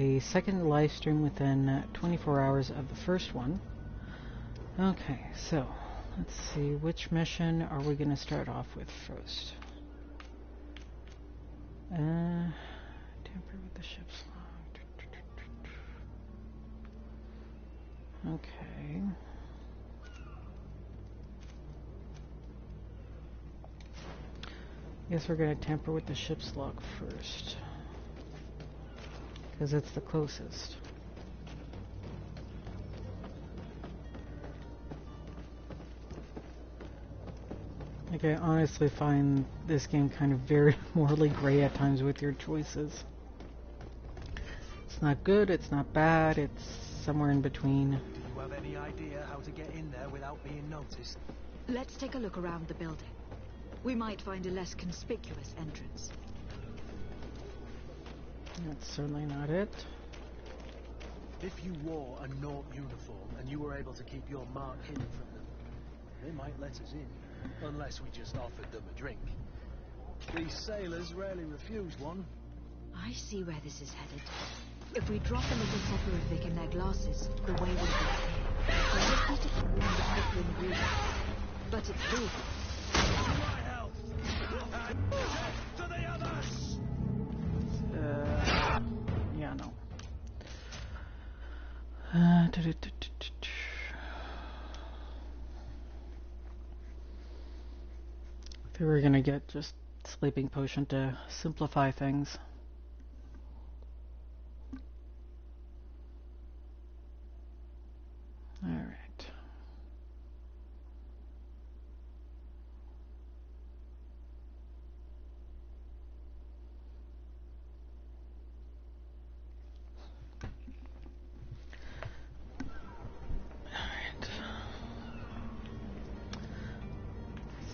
a second live stream within 24 hours of the first one. Okay, so let's see, which mission are we going to start off with first? Tamper with the ship's log. Okay. Guess we're going to tamper with the ship's log first, because it's the closest. Like, I honestly find this game kind of very morally gray at times with your choices. It's not good, it's not bad, it's somewhere in between. Do you have any idea how to get in there without being noticed? Let's take a look around the building. We might find a less conspicuous entrance. That's certainly not it. If you wore a Naught uniform and you were able to keep your mark hidden from them, they might let us in, unless we just offered them a drink. These sailors rarely refuse one. I see where this is headed. If we drop a little soporific in their glasses, the way will be clear. They'll just need to warm the crippling breeze. But it's legal. To the others! Yeah, no. If we were gonna get just sleeping potion to simplify things. All right.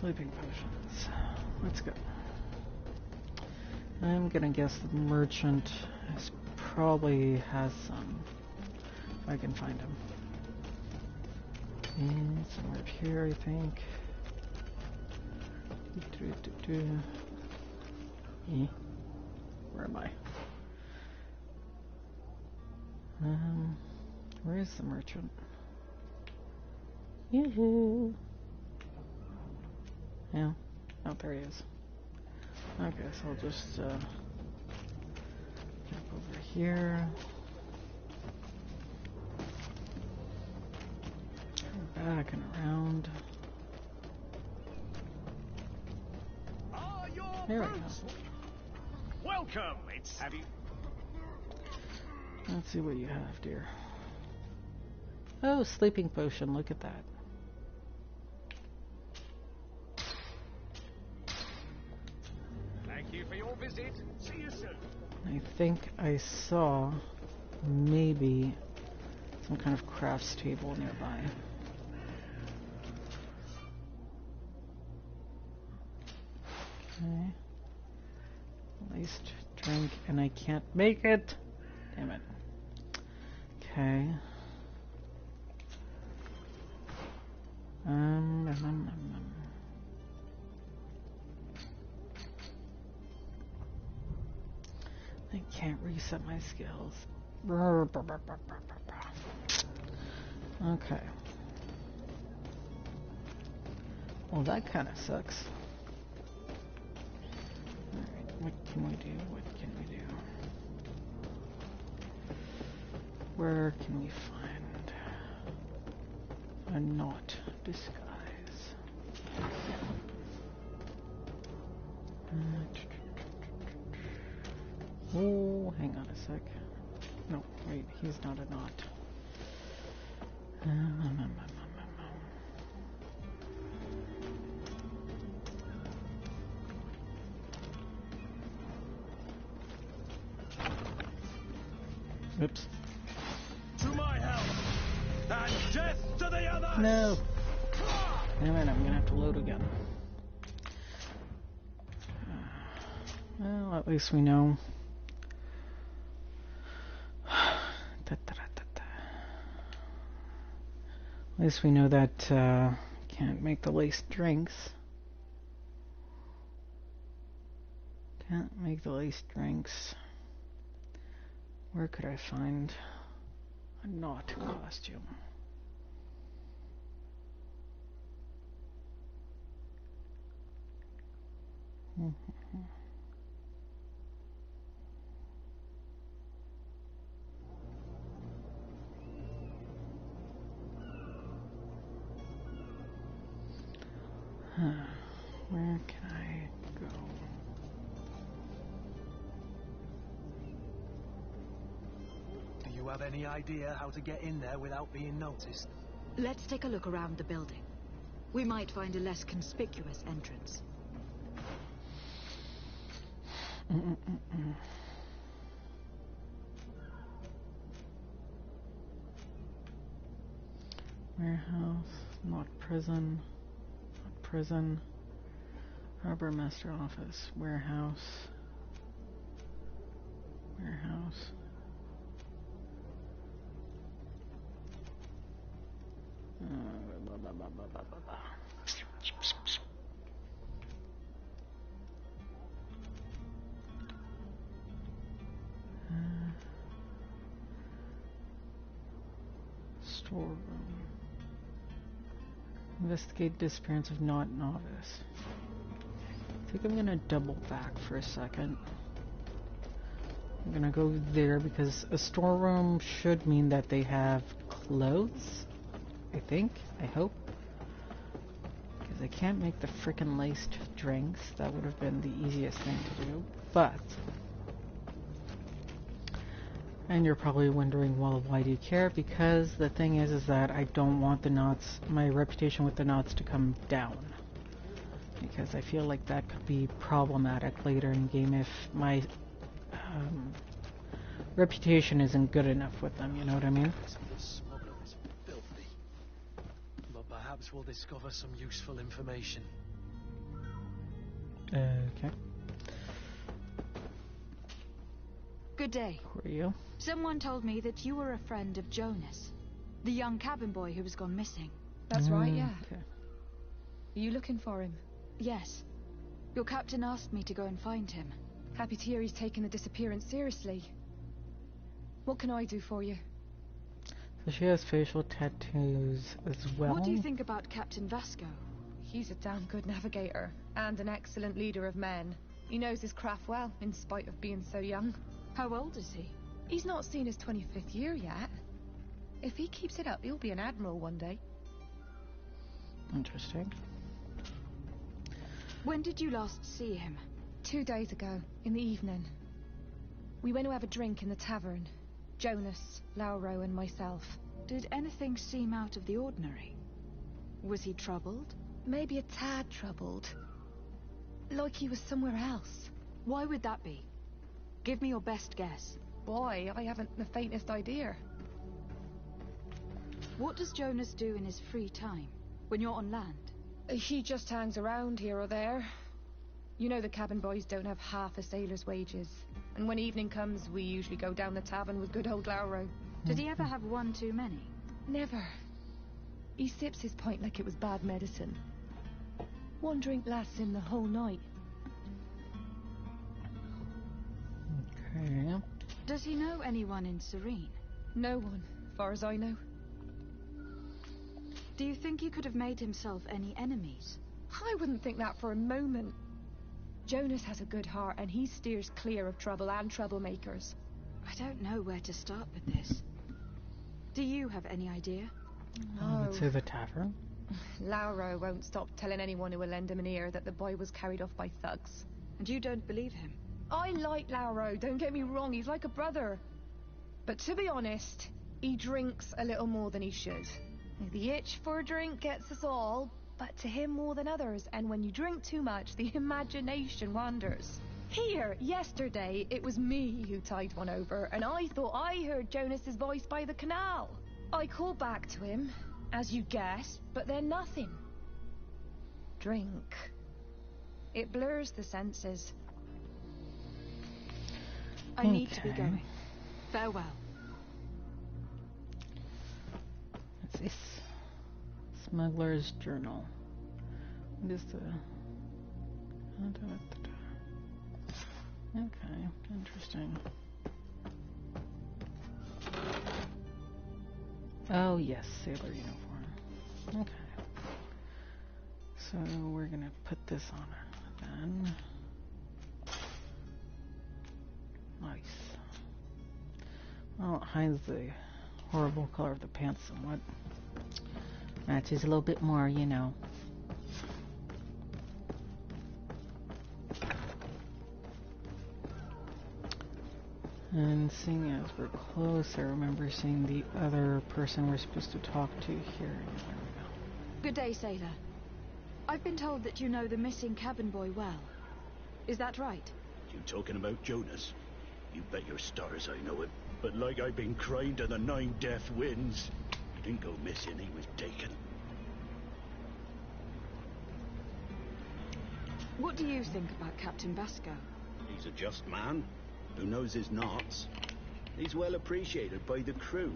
Sleeping potions. Let's go. I'm gonna guess the merchant probably has some. If I can find him. And somewhere up here, I think. Where am I? Where is the merchant? Yoo-hoo! Yeah. Oh, there he is. Okay, so I'll just jump over here. Back and around. There we go. Welcome. Have you? Let's see what you have, dear. Oh, sleeping potion. Look at that. Thank you for your visit. See you soon. I think I saw maybe some kind of crafts table nearby. Okay. Laced drink, and I can't make it. Damn it. Okay. I can't reset my skills. Okay. Well, that kind of sucks. Alright, what can we do? What can we do? Where can we find a knot disguise? Oh, hang on a sec. No, wait, he's not a knot. Oops. To my help! And death to the others! No! Damn it, I'm gonna have to load again. Well, at least we know. At least we know that can't make the laced drinks. Can't make the laced drinks. Where could I find a knot costume? Where can I go? Do you have any idea how to get in there without being noticed? Let's take a look around the building. We might find a less conspicuous entrance. Warehouse, not prison, not prison. Harbor Master Office, warehouse, warehouse. Storeroom. Investigate disappearance of not novice. I think I'm gonna double back for a second. I'm gonna go there because a storeroom should mean that they have clothes. I think. I hope. Because I can't make the frickin' laced drinks. That would have been the easiest thing to do. But... And you're probably wondering, well, why do you care? Because the thing is that I don't want the knots, my reputation with the knots to come down. Because I feel like that could be problematic later in the game if my reputation isn't good enough with them, you know what I mean? The smuggler is filthy. But perhaps we'll discover some useful information. Okay. Good day. Who are you? Someone told me that you were a friend of Jonas, the young cabin boy who has gone missing. That's right, yeah. Okay. Are you looking for him? Yes. Your captain asked me to go and find him. Happy to hear he's taken the disappearance seriously. What can I do for you? So she has facial tattoos as well. What do you think about Captain Vasco? He's a damn good navigator, and an excellent leader of men. He knows his craft well, in spite of being so young. How old is he? He's not seen his 25th year yet. If he keeps it up, he'll be an admiral one day. Interesting. When did you last see him? 2 days ago, in the evening. We went to have a drink in the tavern. Jonas, Lauro, and myself. Did anything seem out of the ordinary? Was he troubled? Maybe a tad troubled. Like he was somewhere else. Why would that be? Give me your best guess. Boy, I haven't the faintest idea. What does Jonas do in his free time, when you're on land? He just hangs around here or there. You know the cabin boys don't have half a sailor's wages. And when evening comes, we usually go down the tavern with good old Lauro. Did he ever have one too many? Never. He sips his pint like it was bad medicine. One drink lasts him the whole night. Okay. Does he know anyone in Serene? No one, far as I know. Do you think he could have made himself any enemies? I wouldn't think that for a moment. Jonas has a good heart, and he steers clear of trouble and troublemakers. I don't know where to start with this. Do you have any idea? I would say the tavern. Lauro won't stop telling anyone who will lend him an ear that the boy was carried off by thugs. And you don't believe him? I like Lauro, don't get me wrong, he's like a brother. But to be honest, he drinks a little more than he should. The itch for a drink gets us all, but to him more than others, and when you drink too much, the imagination wanders. Here, yesterday, it was me who tied one over, and I thought I heard Jonas's voice by the canal. I called back to him, as you guessed, but then nothing. Drink. It blurs the senses. I need to be going. Farewell. What's this? Smuggler's Journal. What is the... Okay, interesting. Oh yes, sailor uniform. Okay. So we're gonna put this on her then. Nice. Well, it hides the horrible color of the pants somewhat. Matches a little bit more, you know. And seeing as we're close, I remember seeing the other person we're supposed to talk to here. There we go. Good day, sailor. I've been told that you know the missing cabin boy well. Is that right? You talking about Jonas? You bet your stars I know him. But like I've been crying to the 9 death winds. He didn't go missing, he was taken. What do you think about Captain Vasco? He's a just man who knows his knots. He's well appreciated by the crew.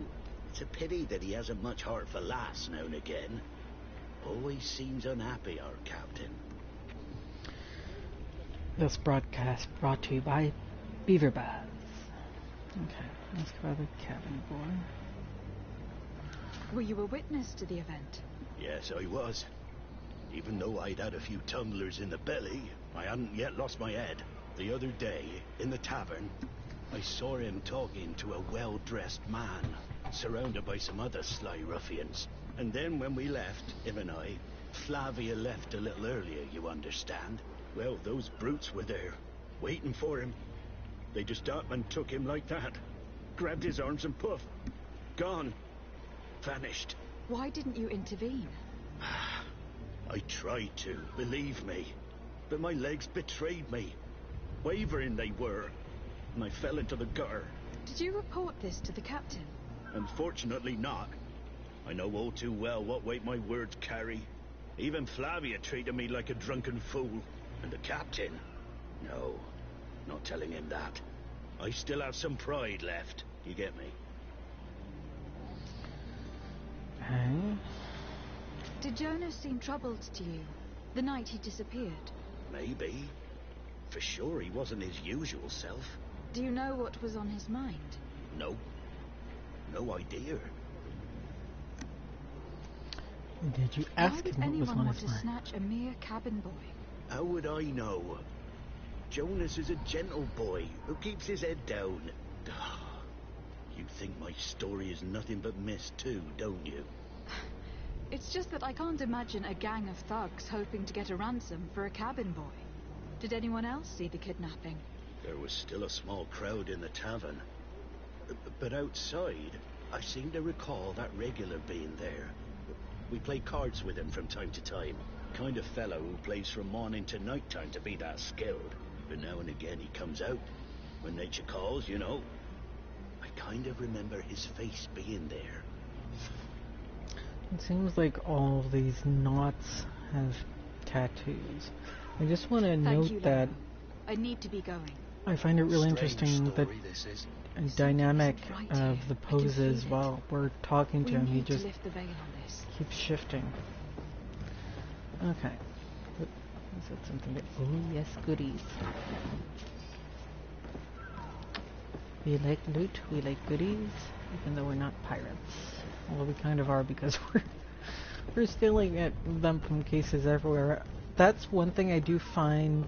It's a pity that he hasn't much heart for laughs now and again. Always seems unhappy, our captain. This broadcast brought to you by Beaver Baths. Okay, let's go to the cabin boy. Were you a witness to the event? Yes, I was. Even though I'd had a few tumblers in the belly, I hadn't yet lost my head. The other day, in the tavern, I saw him talking to a well-dressed man, surrounded by some other sly ruffians. And then when we left, him and I, Flavia left a little earlier, you understand. Well, those brutes were there, waiting for him. They just up and took him like that. Grabbed his arms and poof. Gone. Vanished. Why didn't you intervene? I tried to, believe me. But my legs betrayed me. Wavering they were. And I fell into the gutter. Did you report this to the captain? Unfortunately not. I know all too well what weight my words carry. Even Flavia treated me like a drunken fool. And the captain? No, not telling him that. I still have some pride left. You get me? Okay. Did Jonas seem troubled to you the night he disappeared? Maybe. For sure he wasn't his usual self. Do you know what was on his mind? No. No idea. Did you Why ask would him what was anyone on want his to mind? snatch a mere cabin boy? How would I know? Jonas is a gentle boy who keeps his head down. You think my story is nothing but mist too, don't you? It's just that I can't imagine a gang of thugs hoping to get a ransom for a cabin boy. Did anyone else see the kidnapping? There was still a small crowd in the tavern. But outside, I seem to recall that regular being there. We play cards with him from time to time. Kind of fellow who plays from morning to night time to be that skilled. But now and again he comes out. When nature calls, you know. I kind of remember his face being there. It seems like all of these knots have tattoos. I just want to Thank note you, that Leo. I need to be going. I find it really Strange interesting that story this is. dynamic Right of here. the I can poses feel it. while we're talking to We him. He need just to lift the veil on this. keeps shifting. Okay. But is that something that... Oh, yes, goodies. We like loot, we like goodies, even though we're not pirates. Although we kind of are because we're stealing them from cases everywhere. That's one thing I do find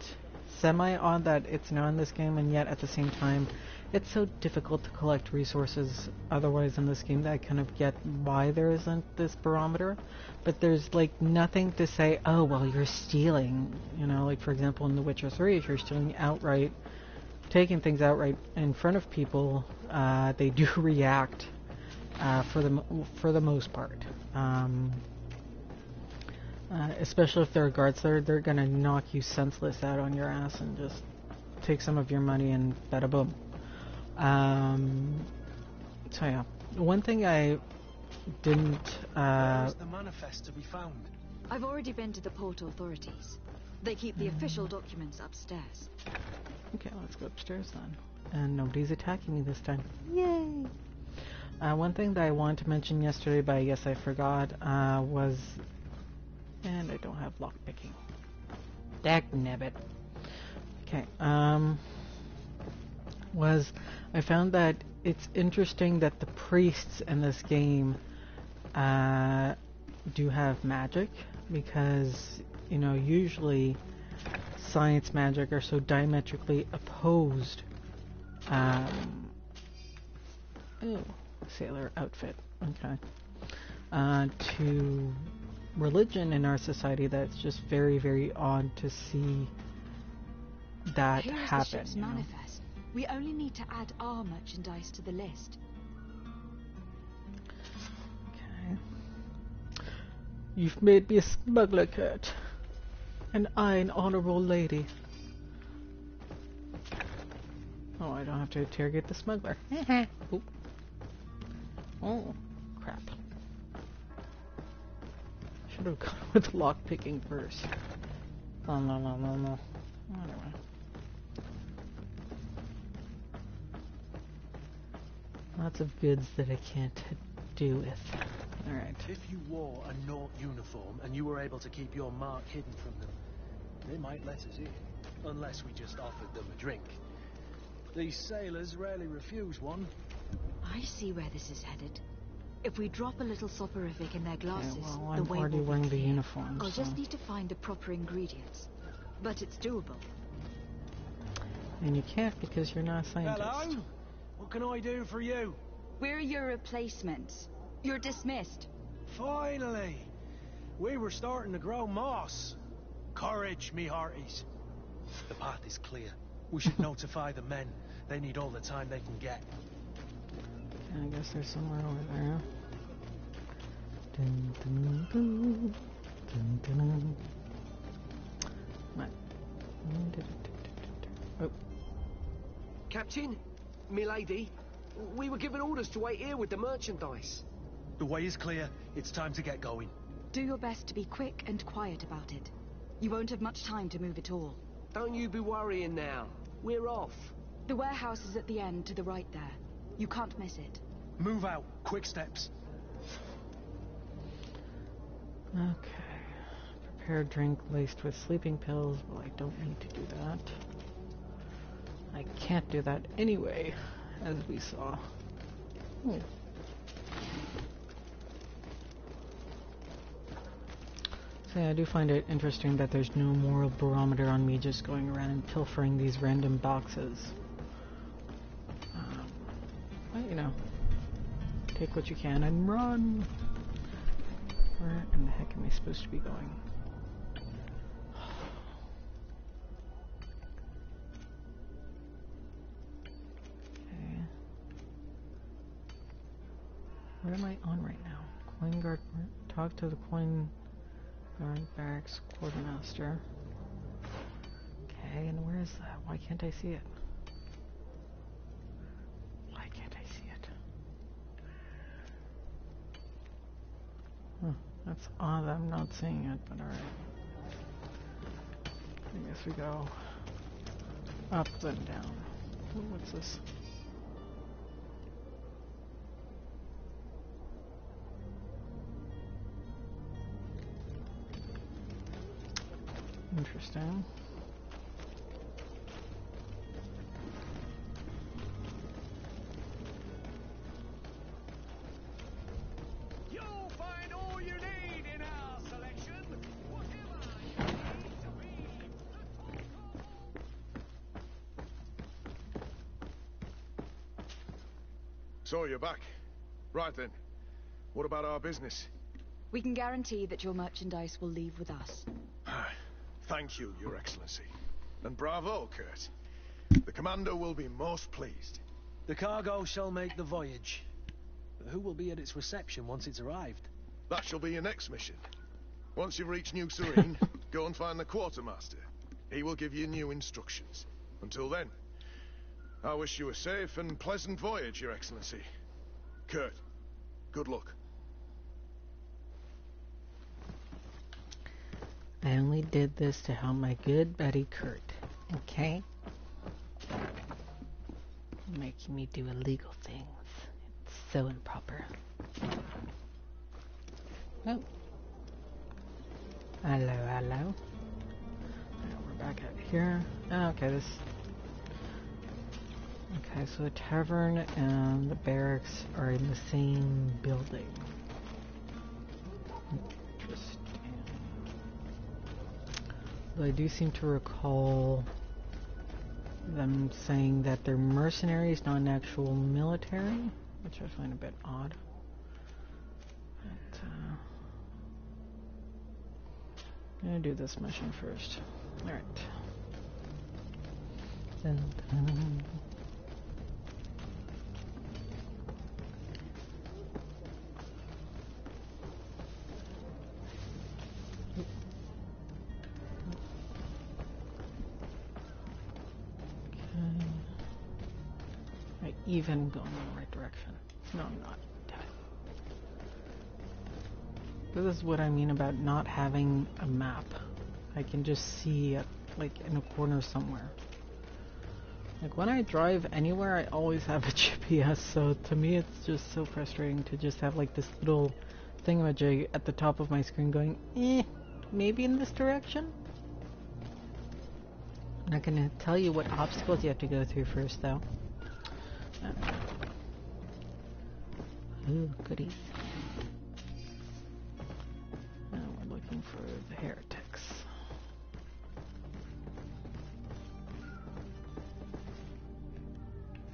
semi-odd, that it's not in this game, and yet at the same time it's so difficult to collect resources otherwise in this game that I kind of get why there isn't this barometer. But there's like nothing to say, oh well, you're stealing, you know, like for example in The Witcher 3, if you're stealing outright, taking things outright in front of people, they do react for the most part. Especially if there are guards there, they're gonna knock you senseless out on your ass and just take some of your money and bada boom. So yeah, one thing I didn't. Where is the manifest to be found? I've already been to the port authorities. They keep the official documents upstairs. Okay, let's go upstairs then. And nobody's attacking me this time. Yay! One thing that I wanted to mention yesterday, but I guess I forgot, was... And I don't have lockpicking. Dagnabbit. Okay, was I found that it's interesting that the priests in this game do have magic, because, you know, usually science magic are so diametrically opposed. Oh, sailor outfit. Okay. To religion in our society, that's just very, very odd to see that Here is happen. the ship's manifest. We only need to add our merchandise to the list. Okay. You've made me a smuggler, Kurt. And I an honorable lady. Oh, I don't have to interrogate the smuggler. Oh. Oh, crap. Should have gone with lockpicking first. Oh, no. Anyway. Lots of goods that I can't do with. Alright. If you wore a Naught uniform and you were able to keep your mark hidden from them, they might let us in, unless we just offered them a drink. These sailors rarely refuse one. I see where this is headed. If we drop a little soporific in their glasses, well, the I'm way already will be wearing the clear. uniform, I'll so- just need to find the proper ingredients. But it's doable. And you can't because you're not a scientist. Hello? What can I do for you? We're your replacements. You're dismissed. Finally! We were starting to grow moss. Courage, me hearties. The path is clear. We should notify the men. They need all the time they can get. I guess there's somewhere over there. Dun, dun, dun, dun, dun, dun. What? Oh, Captain, milady, we were given orders to wait here with the merchandise. The way is clear. It's time to get going. Do your best to be quick and quiet about it. You won't have much time to move at all. Don't you be worrying now. We're off. The warehouse is at the end to the right there. You can't miss it. Move out. Quick steps. okay. Prepare a drink laced with sleeping pills. Well, I don't need to do that. I can't do that anyway, as we saw. Oh. So yeah, I do find it interesting that there's no moral barometer on me just going around and pilfering these random boxes. But, you know, take what you can and run. Where in the heck am I supposed to be going? Okay. What am I on right now? Coin guard. Talk to the coin guard barracks quartermaster. Okay, and where is that? Why can't I see it? Why can't I see it? Huh, that's odd. I'm not seeing it, but alright. I guess we go up then down. Ooh, what's this? Interesting. You'll find all you need in our selection. Whatever you need to read. So you're back. Right then. What about our business? We can guarantee that your merchandise will leave with us. Thank you, Your Excellency. And bravo, Kurt. The Commander will be most pleased. The cargo shall make the voyage. But who will be at its reception once it's arrived? That shall be your next mission. Once you've reached New Serene, go and find the Quartermaster. He will give you new instructions. Until then, I wish you a safe and pleasant voyage, Your Excellency. Kurt, good luck. I only did this to help my good buddy Kurt. Okay? Making me do illegal things. It's so improper. Oh. Hello, hello. We're back out here. Oh, okay, this... Okay, so the tavern and the barracks are in the same building. Interesting. Though I do seem to recall them saying that they're mercenaries, not an actual military, which I find a bit odd. But, I'm gonna do this mission first. Alright. Even going in the right direction. No, I'm not. This is what I mean about not having a map. I can just see it, like, in a corner somewhere. Like, when I drive anywhere, I always have a GPS, so to me it's just so frustrating to just have, like, this little thingamajig at the top of my screen going, maybe in this direction? I'm not gonna tell you what obstacles you have to go through first, though. Ooh, goodies. Now we're looking for the heretics.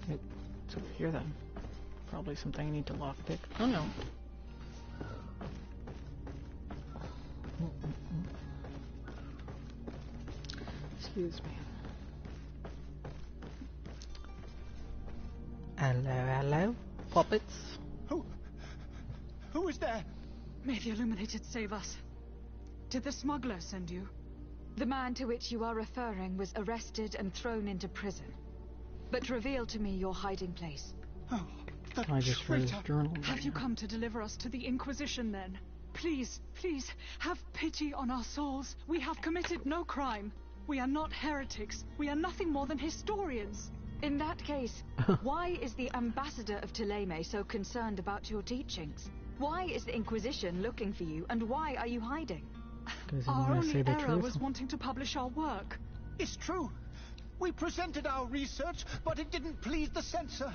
Nope, it's over here then. Probably something I need to lockpick. Oh no. Excuse me. Hello, hello, puppets. Who is there? May the Illuminated save us. Did the smuggler send you? The man to which you are referring was arrested and thrown into prison. But reveal to me your hiding place. Oh, I just read his journal. Have you come to deliver us to the Inquisition then? Please, please, have pity on our souls. We have committed no crime. We are not heretics. We are nothing more than historians. In that case, why is the ambassador of Thélème so concerned about your teachings? Why is the Inquisition looking for you, and why are you hiding? Our only error was wanting to publish our work. It's true. We presented our research, but it didn't please the censor.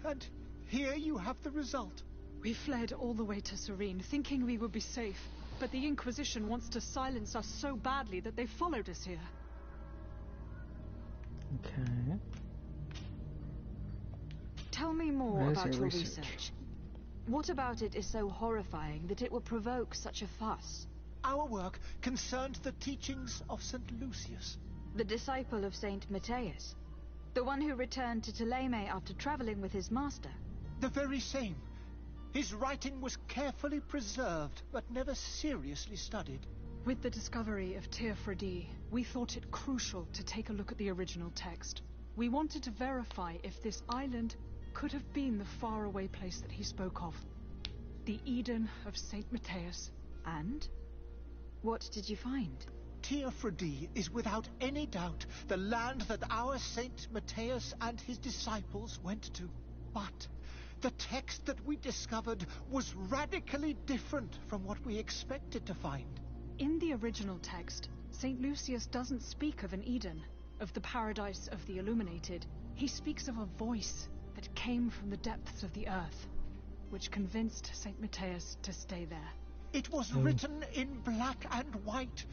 And here you have the result. We fled all the way to Serene, thinking we would be safe. But the Inquisition wants to silence us so badly that they followed us here. Okay. Tell me more about your research. What about it is so horrifying that it will provoke such a fuss? Our work concerned the teachings of St. Lucius. The disciple of St. Matthias? The one who returned to Thélème after traveling with his master? The very same. His writing was carefully preserved, but never seriously studied. With the discovery of Théophrodie, we thought it crucial to take a look at the original text. We wanted to verify if this island could have been the faraway place that he spoke of. The Eden of St. Matthias. And? What did you find? Théophrodie is without any doubt the land that our St. Matthias and his disciples went to. But the text that we discovered was radically different from what we expected to find. In the original text, St. Lucius doesn't speak of an Eden, of the paradise of the Illuminated. He speaks of a voice that came from the depths of the earth, which convinced St. Matthias to stay there. It was written in black and white,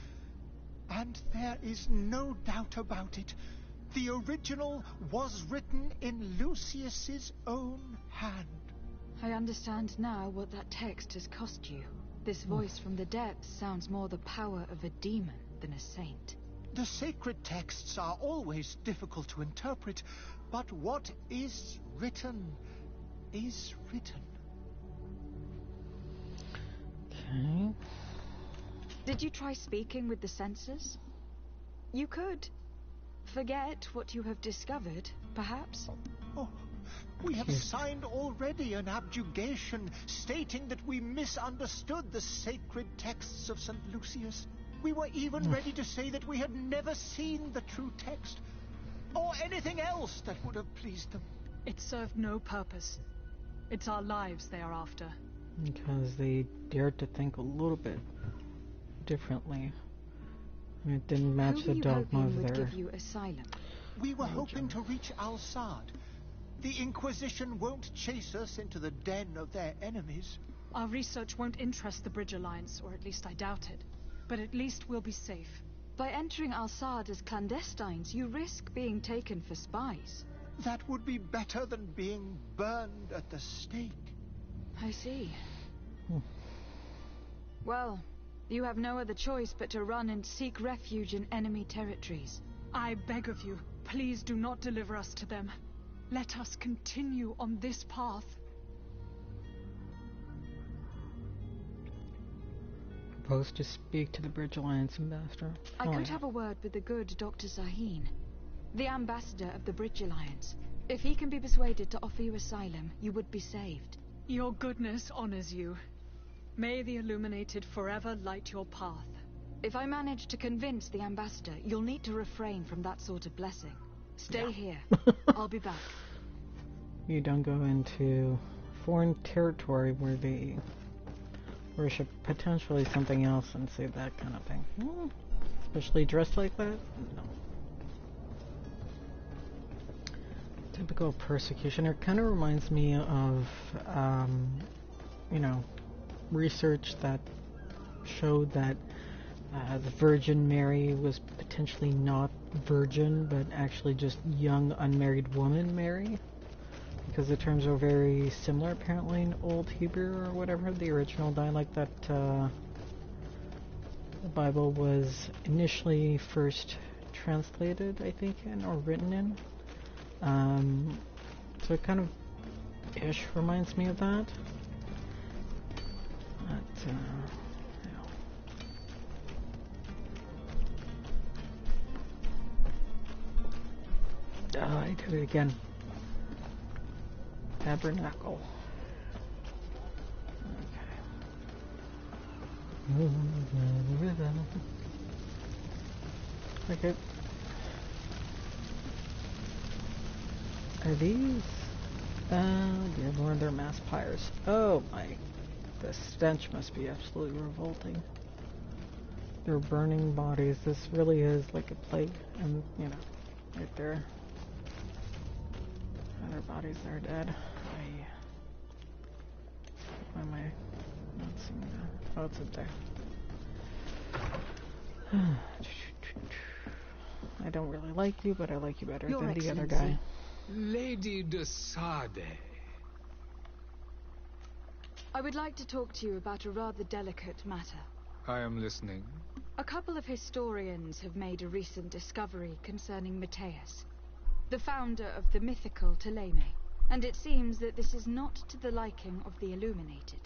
and there is no doubt about it. The original was written in Lucius's own hand. I understand now what that text has cost you. This voice from the depths sounds more the power of a demon than a saint. The sacred texts are always difficult to interpret, but what is written is written. Okay. Did you try speaking with the censors? You could. Forget what you have discovered, perhaps? Oh, we have signed already an abjugation stating that we misunderstood the sacred texts of St. Lucius. We were even ready to say that we had never seen the true text, or anything else that would have pleased them. It served no purpose. It's our lives they are after. Because they dared to think a little bit differently. And it didn't match the dogma of their... give you asylum? We were hoping to reach Al-Sad. The Inquisition won't chase us into the den of their enemies. Our research won't interest the Bridge Alliance, or at least I doubt it. But at least we'll be safe. By entering Al-Sad as clandestines, you risk being taken for spies. That would be better than being burned at the stake. I see. Well, you have no other choice but to run and seek refuge in enemy territories. I beg of you, please do not deliver us to them. Let us continue on this path. Supposed to speak to the Bridge Alliance ambassador. I could have a word with the good Dr. Sahin, the ambassador of the Bridge Alliance. If he can be persuaded to offer you asylum, you would be saved. Your goodness honors you. May the Illuminated forever light your path. If I manage to convince the ambassador, you'll need to refrain from that sort of blessing. Stay here. I'll be back. You don't go into foreign territory where they worship potentially something else and say that kind of thing. Especially dressed like that? No. Typical persecution. It kind of reminds me of, you know, research that showed that the Virgin Mary was potentially not virgin, but actually just young unmarried woman Mary. Because the terms are very similar, apparently, in Old Hebrew or whatever, the original dialect that the Bible was initially first translated, I think, in, or written in. So it kind of ish reminds me of that. But, I did it again. Tabernacle. Okay. Okay. Are these? Dear Lord, they're mass pyres. Oh my. The stench must be absolutely revolting. They're burning bodies. This really is like a plague. And, you know, right there. Other bodies that are dead. Why am I not seeing that? Oh, it's up there. I don't really like you, but I like you better Your than the other Excellency. guy. Lady de Sade. I would like to talk to you about a rather delicate matter. I am listening. A couple of historians have made a recent discovery concerning Matthias, the founder of the mythical Ptolemy, and it seems that this is not to the liking of the Illuminated.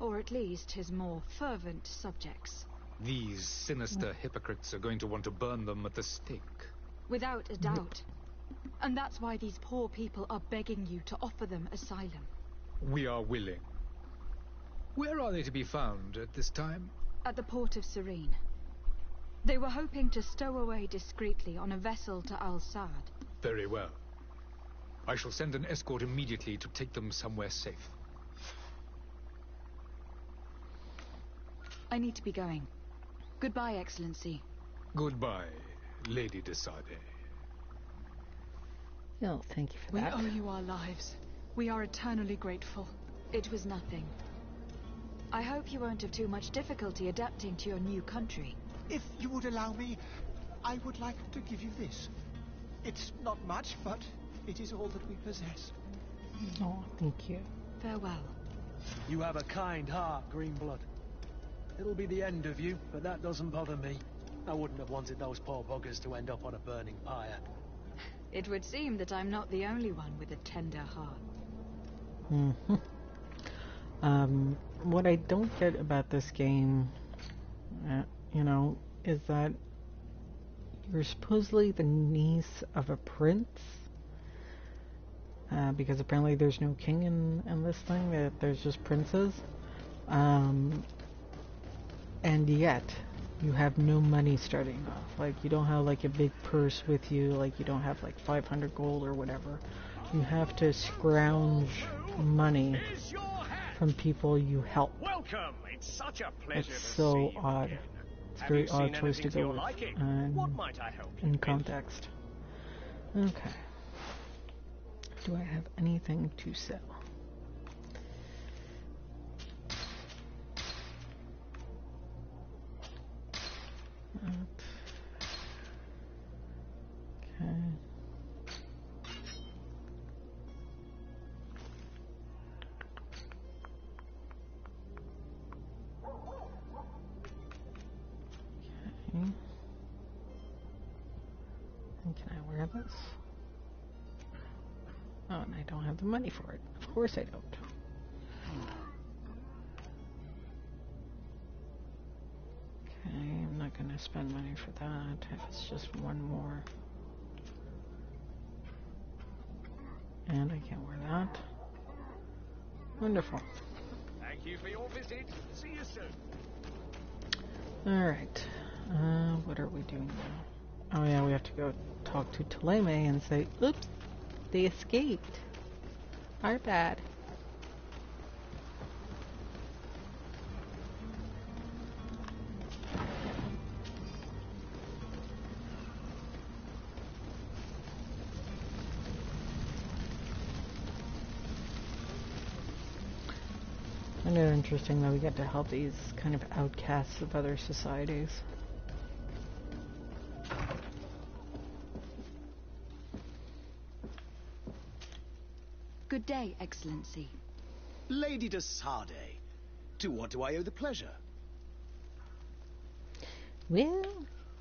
Or at least his more fervent subjects. These sinister hypocrites are going to want to burn them at the stake. Without a doubt. And that's why these poor people are begging you to offer them asylum. We are willing. Where are they to be found at this time? At the port of Serene. They were hoping to stow away discreetly on a vessel to Al-Sad. Very well. I shall send an escort immediately to take them somewhere safe. I need to be going. Goodbye, Excellency. Goodbye, Lady de Sade. Oh, thank you for We that. owe you our lives. We are eternally grateful. It was nothing. I hope you won't have too much difficulty adapting to your new country. If you would allow me, I would like to give you this. It's not much, but it is all that we possess. Oh, thank you. Farewell. You have a kind heart, Greenblood. It'll be the end of you, but that doesn't bother me. I wouldn't have wanted those poor buggers to end up on a burning pyre. It would seem that I'm not the only one with a tender heart. What I don't get about this game, you know, is that you're supposedly the niece of a prince. Because apparently there's no king in this thing, there's just princes. And yet, you have no money starting off. Like, you don't have like a big purse with you, like you don't have like 500 gold or whatever. You have to scrounge money from people you help. Welcome. It's such a pleasure It's to so see you odd. again. It's a Have very you odd seen choice to anything go your with liking? What might I help you in with? context. Okay. Do I have anything to sell? Okay. Okay. And can I wear this? Oh, and I don't have the money for it. Of course I don't. Okay, I'm not going to spend money for that. It's just one more. And I can't wear that. Wonderful. Thank you for your visit. See you soon. Alright. What are we doing now? Oh yeah, we have to go talk to Taleme and say, oops, they escaped. Our bad. I find it interesting that we get to help these kind of outcasts of other societies. Good day, Excellency. Lady de Sardet, to what do I owe the pleasure? Well,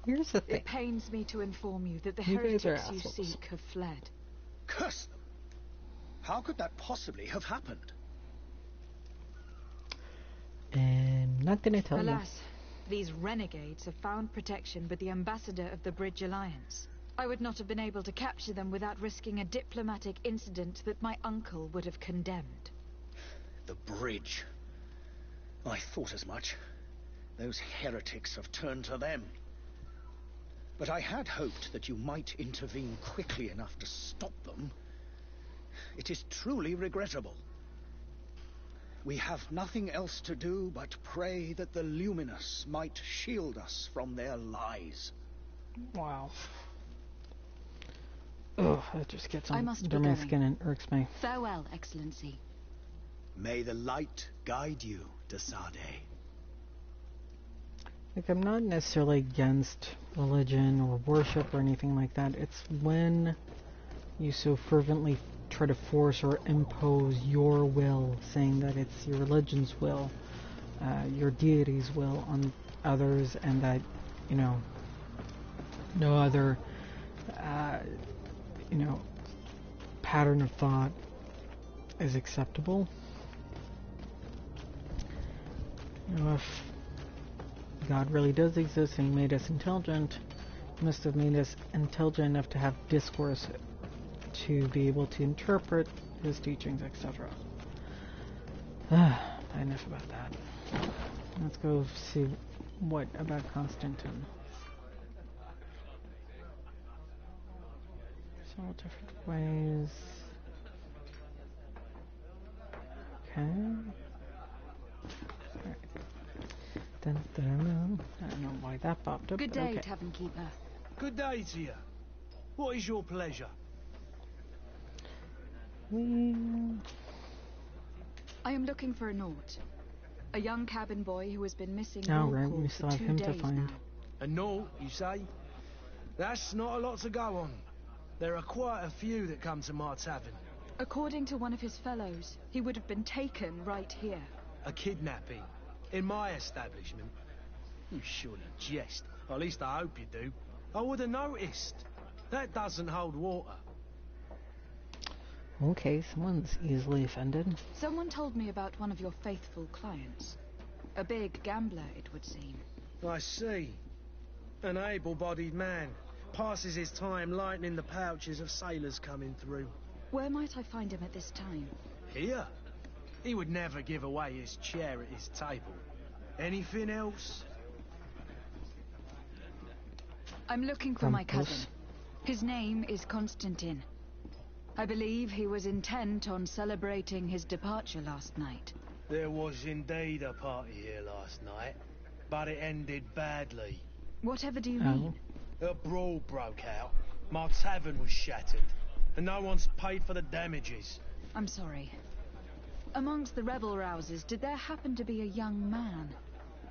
here's the thing. It pains me to inform you that the You guys are heretics you assholes. seek have fled. Curse them! How could that possibly have happened? I'm not gonna tell you. Alas, these renegades have found protection with the ambassador of the Bridge Alliance. I would not have been able to capture them without risking a diplomatic incident that my uncle would have condemned. The bridge. I thought as much. Those heretics have turned to them. But I had hoped that you might intervene quickly enough to stop them. It is truly regrettable. We have nothing else to do but pray that the Luminous might shield us from their lies. Wow. Ugh, that just gets I must under be my going. skin and irks me. Farewell, Excellency. May the light guide you, de Sardet. Like, I'm not necessarily against religion or worship or anything like that. It's when you so fervently try to force or impose your will, saying that it's your religion's will, your deity's will on others, and that, you know, no other, you know, pattern of thought is acceptable. You know, if God really does exist and He made us intelligent, He must have made us intelligent enough to have discourse to be able to interpret His teachings, etc. Enough about that. Let's go see what about Constantine. Several different ways. Okay. Alright. Dun, dun, dun. I don't know why that popped up. Good but day, okay. Tavern Keeper. Good day to you. What is your pleasure? I am looking for a Naut. A young cabin boy who has been missing Oh, roll right, call we for still have 2 him to days find. now. A Naut, you say? That's not a lot to go on. There are quite a few that come to my tavern. According to one of his fellows, he would have been taken right here. A kidnapping. In my establishment. You surely jest. Or at least I hope you do. I would have noticed. That doesn't hold water. Okay, someone's easily offended. Someone told me about one of your faithful clients. A big gambler, it would seem. I see. An able-bodied man. Passes his time lightening the pouches of sailors coming through. Where might I find him at this time? Here? He would never give away his chair at his table. Anything else? I'm looking for my cousin. His name is Constantine. I believe he was intent on celebrating his departure last night. There was indeed a party here last night, but it ended badly. Whatever do you mean? A brawl broke out. My tavern was shattered, and no one's paid for the damages. I'm sorry. Amongst the rebel rousers, did there happen to be a young man?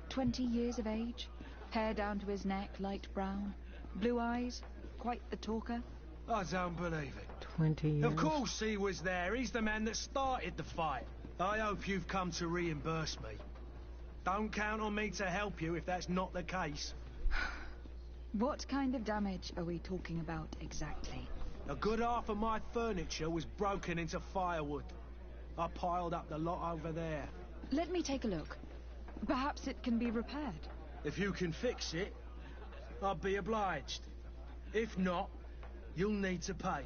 20 years of age? Hair down to his neck, light brown. Blue eyes, quite the talker. I don't believe it. 20 years. Of course he was there. He's the man that started the fight. I hope you've come to reimburse me. Don't count on me to help you if that's not the case. What kind of damage are we talking about exactly? A good half of my furniture was broken into firewood. I piled up the lot over there. Let me take a look. Perhaps it can be repaired. If you can fix it, I'd be obliged. If not, you'll need to pay.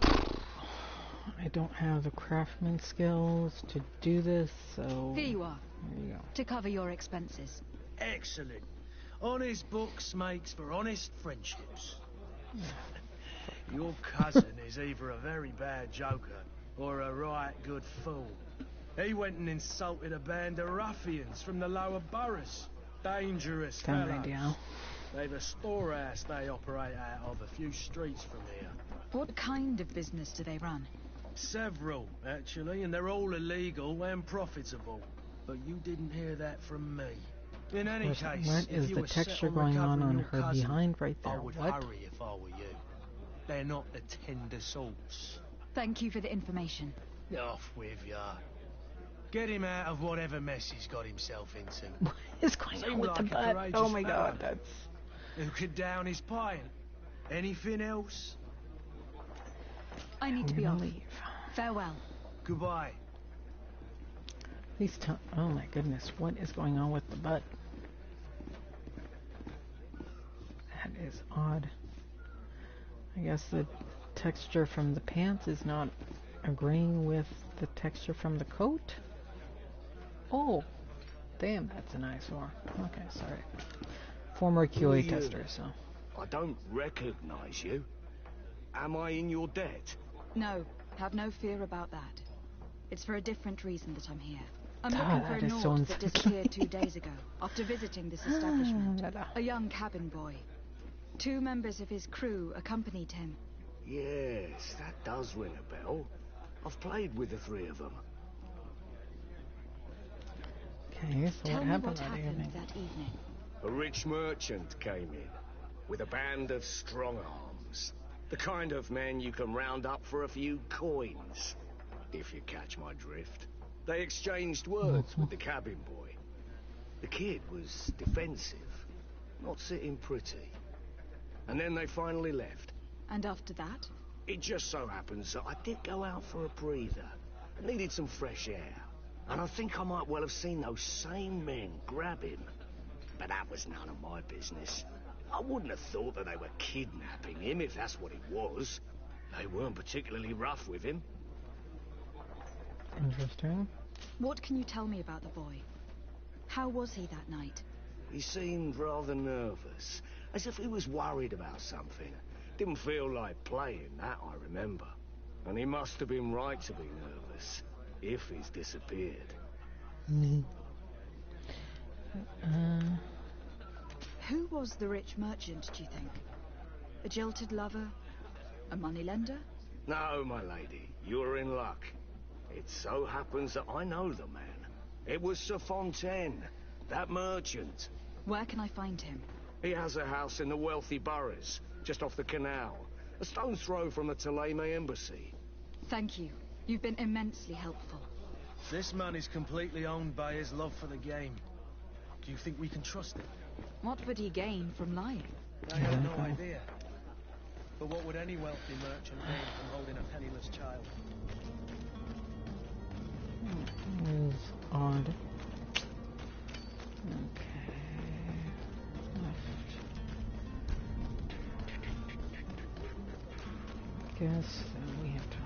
I don't have the craftsman skills to do this, so... Here you are. There you go. To cover your expenses. Excellent. Honest books makes for honest friendships. Your cousin is either a very bad joker or a right good fool. He went and insulted a band of ruffians from the lower boroughs. Dangerous fellows. They've a storehouse they operate out of a few streets from here. What kind of business do they run? Several, actually, and they're all illegal and profitable. But you didn't hear that from me. In any case, what if is you the were set texture on going on recovering her your cousin, behind right there? I would What? hurry if I were you. They're not the tender sorts. Thank you for the information. Off with ya. Get him out of whatever mess he's got himself into. What is going on with like the a butt? courageous Oh my fella god, that's... who could down his pint. Anything else? I need to be off. Farewell. Goodbye. Please tell... Oh my goodness, what is going on with the butt? That is odd. I guess the texture from the pants is not agreeing with the texture from the coat? Oh, damn, that's an eyesore. Okay, sorry. Former QA tester, so... I don't recognize you. Am I in your debt? No, have no fear about that. It's for a different reason that I'm here. I'm God, looking for that a is so Nord that disappeared 2 days ago after visiting this establishment. A young cabin boy. 2 members of his crew accompanied him. Yes, that does ring a bell. I've played with the 3 of them. Okay, so Tell what me happened what happened that evening. A rich merchant came in with a band of strong arms. The kind of men you can round up for a few coins, if you catch my drift. They exchanged words with the cabin boy. The kid was defensive, not sitting pretty. And then they finally left. And after that? It just so happens that I did go out for a breather. I needed some fresh air. And I think I might well have seen those same men grab him. But that was none of my business. I wouldn't have thought that they were kidnapping him if that's what it was. They weren't particularly rough with him. Interesting. What can you tell me about the boy? How was he that night? He seemed rather nervous, as if he was worried about something. Didn't feel like playing, that I remember. And he must have been right to be nervous, if he's disappeared. Who was the rich merchant, do you think? A jilted lover? A moneylender? No, my lady, you're in luck. It so happens that I know the man. It was Sir Fontaine, that merchant. Where can I find him? He has a house in the wealthy boroughs, just off the canal. A stone's throw from the Thélème embassy. Thank you. You've been immensely helpful. This man is completely owned by his love for the game. Do you think we can trust him? What would he gain from lying? I have no idea. But what would any wealthy merchant gain from holding a penniless child? That is odd. Okay. Left. Guess we have to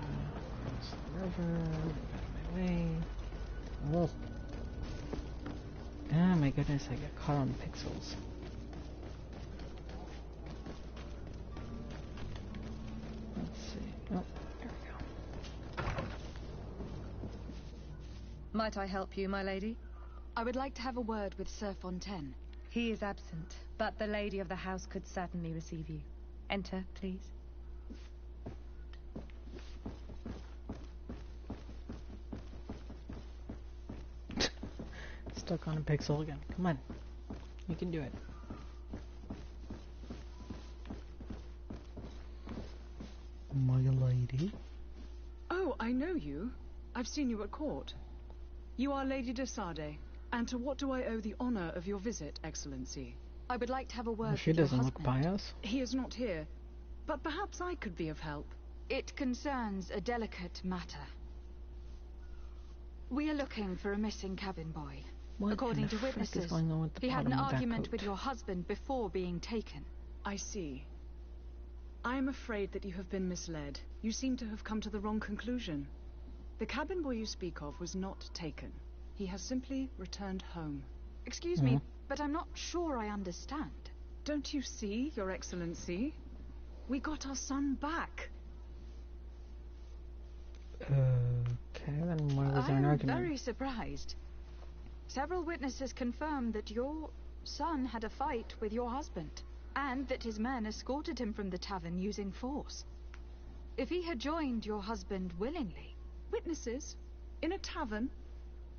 cross the river. Get out of my way. Oh. Ah, my goodness, I get caught on the pixels. Let's see. Oh, there we go. Might I help you, my lady? I would like to have a word with Sir Fontaine. He is absent, but the lady of the house could certainly receive you. Enter, please. stuck on a pixel again. Come on. You can do it. My lady. Oh, I know you. I've seen you at court. You are Lady de Sade. And to what do I owe the honor of your visit, Excellency? I would like to have a word She with your doesn't look husband. pious. He is not here, but perhaps I could be of help. It concerns a delicate matter. We are looking for a missing cabin boy. What According in the to frick witnesses, is going on with the he had an bottom of that argument coat? with your husband before being taken. I see. I am afraid that you have been misled. You seem to have come to the wrong conclusion. The cabin boy you speak of was not taken. He has simply returned home. Excuse me, but I'm not sure I understand. Don't you see, Your Excellency? We got our son back. Okay, then why was there an argument? I'm very surprised. Several witnesses confirmed that your son had a fight with your husband, and that his men escorted him from the tavern using force. If he had joined your husband willingly... Witnesses? In a tavern?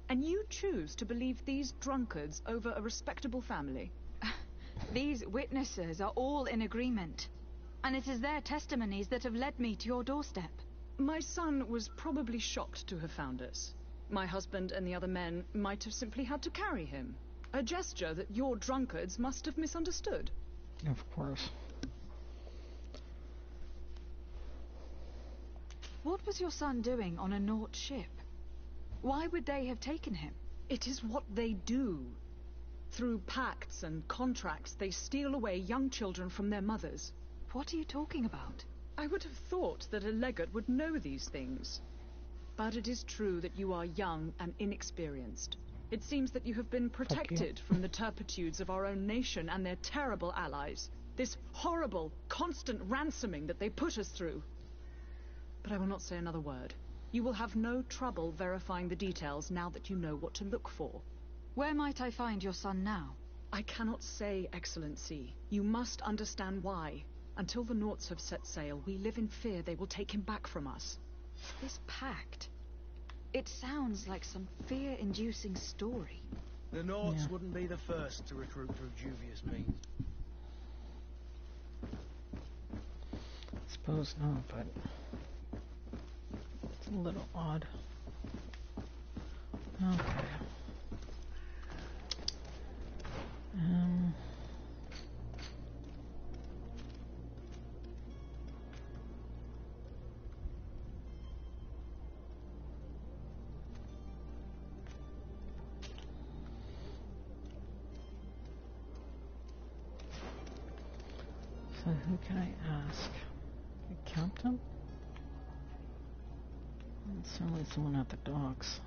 And you choose to believe these drunkards over a respectable family? These witnesses are all in agreement, and it is their testimonies that have led me to your doorstep. My son was probably shocked to have found us. My husband and the other men might have simply had to carry him. A gesture that your drunkards must have misunderstood. Of course. What was your son doing on a Naut ship? Why would they have taken him? It is what they do. Through pacts and contracts, they steal away young children from their mothers. What are you talking about? I would have thought that a legate would know these things. But it is true that you are young and inexperienced. It seems that you have been protected from the turpitudes of our own nation and their terrible allies. This horrible, constant ransoming that they put us through. But I will not say another word. You will have no trouble verifying the details now that you know what to look for. Where might I find your son now? I cannot say, Excellency. You must understand why. Until the Nauts have set sail, we live in fear they will take him back from us. This pact... It sounds like some fear-inducing story. The Nauts wouldn't be the first to recruit through dubious means. I suppose not, but... it's a little odd. Okay. So who can I ask? The captain? And certainly someone at the docks.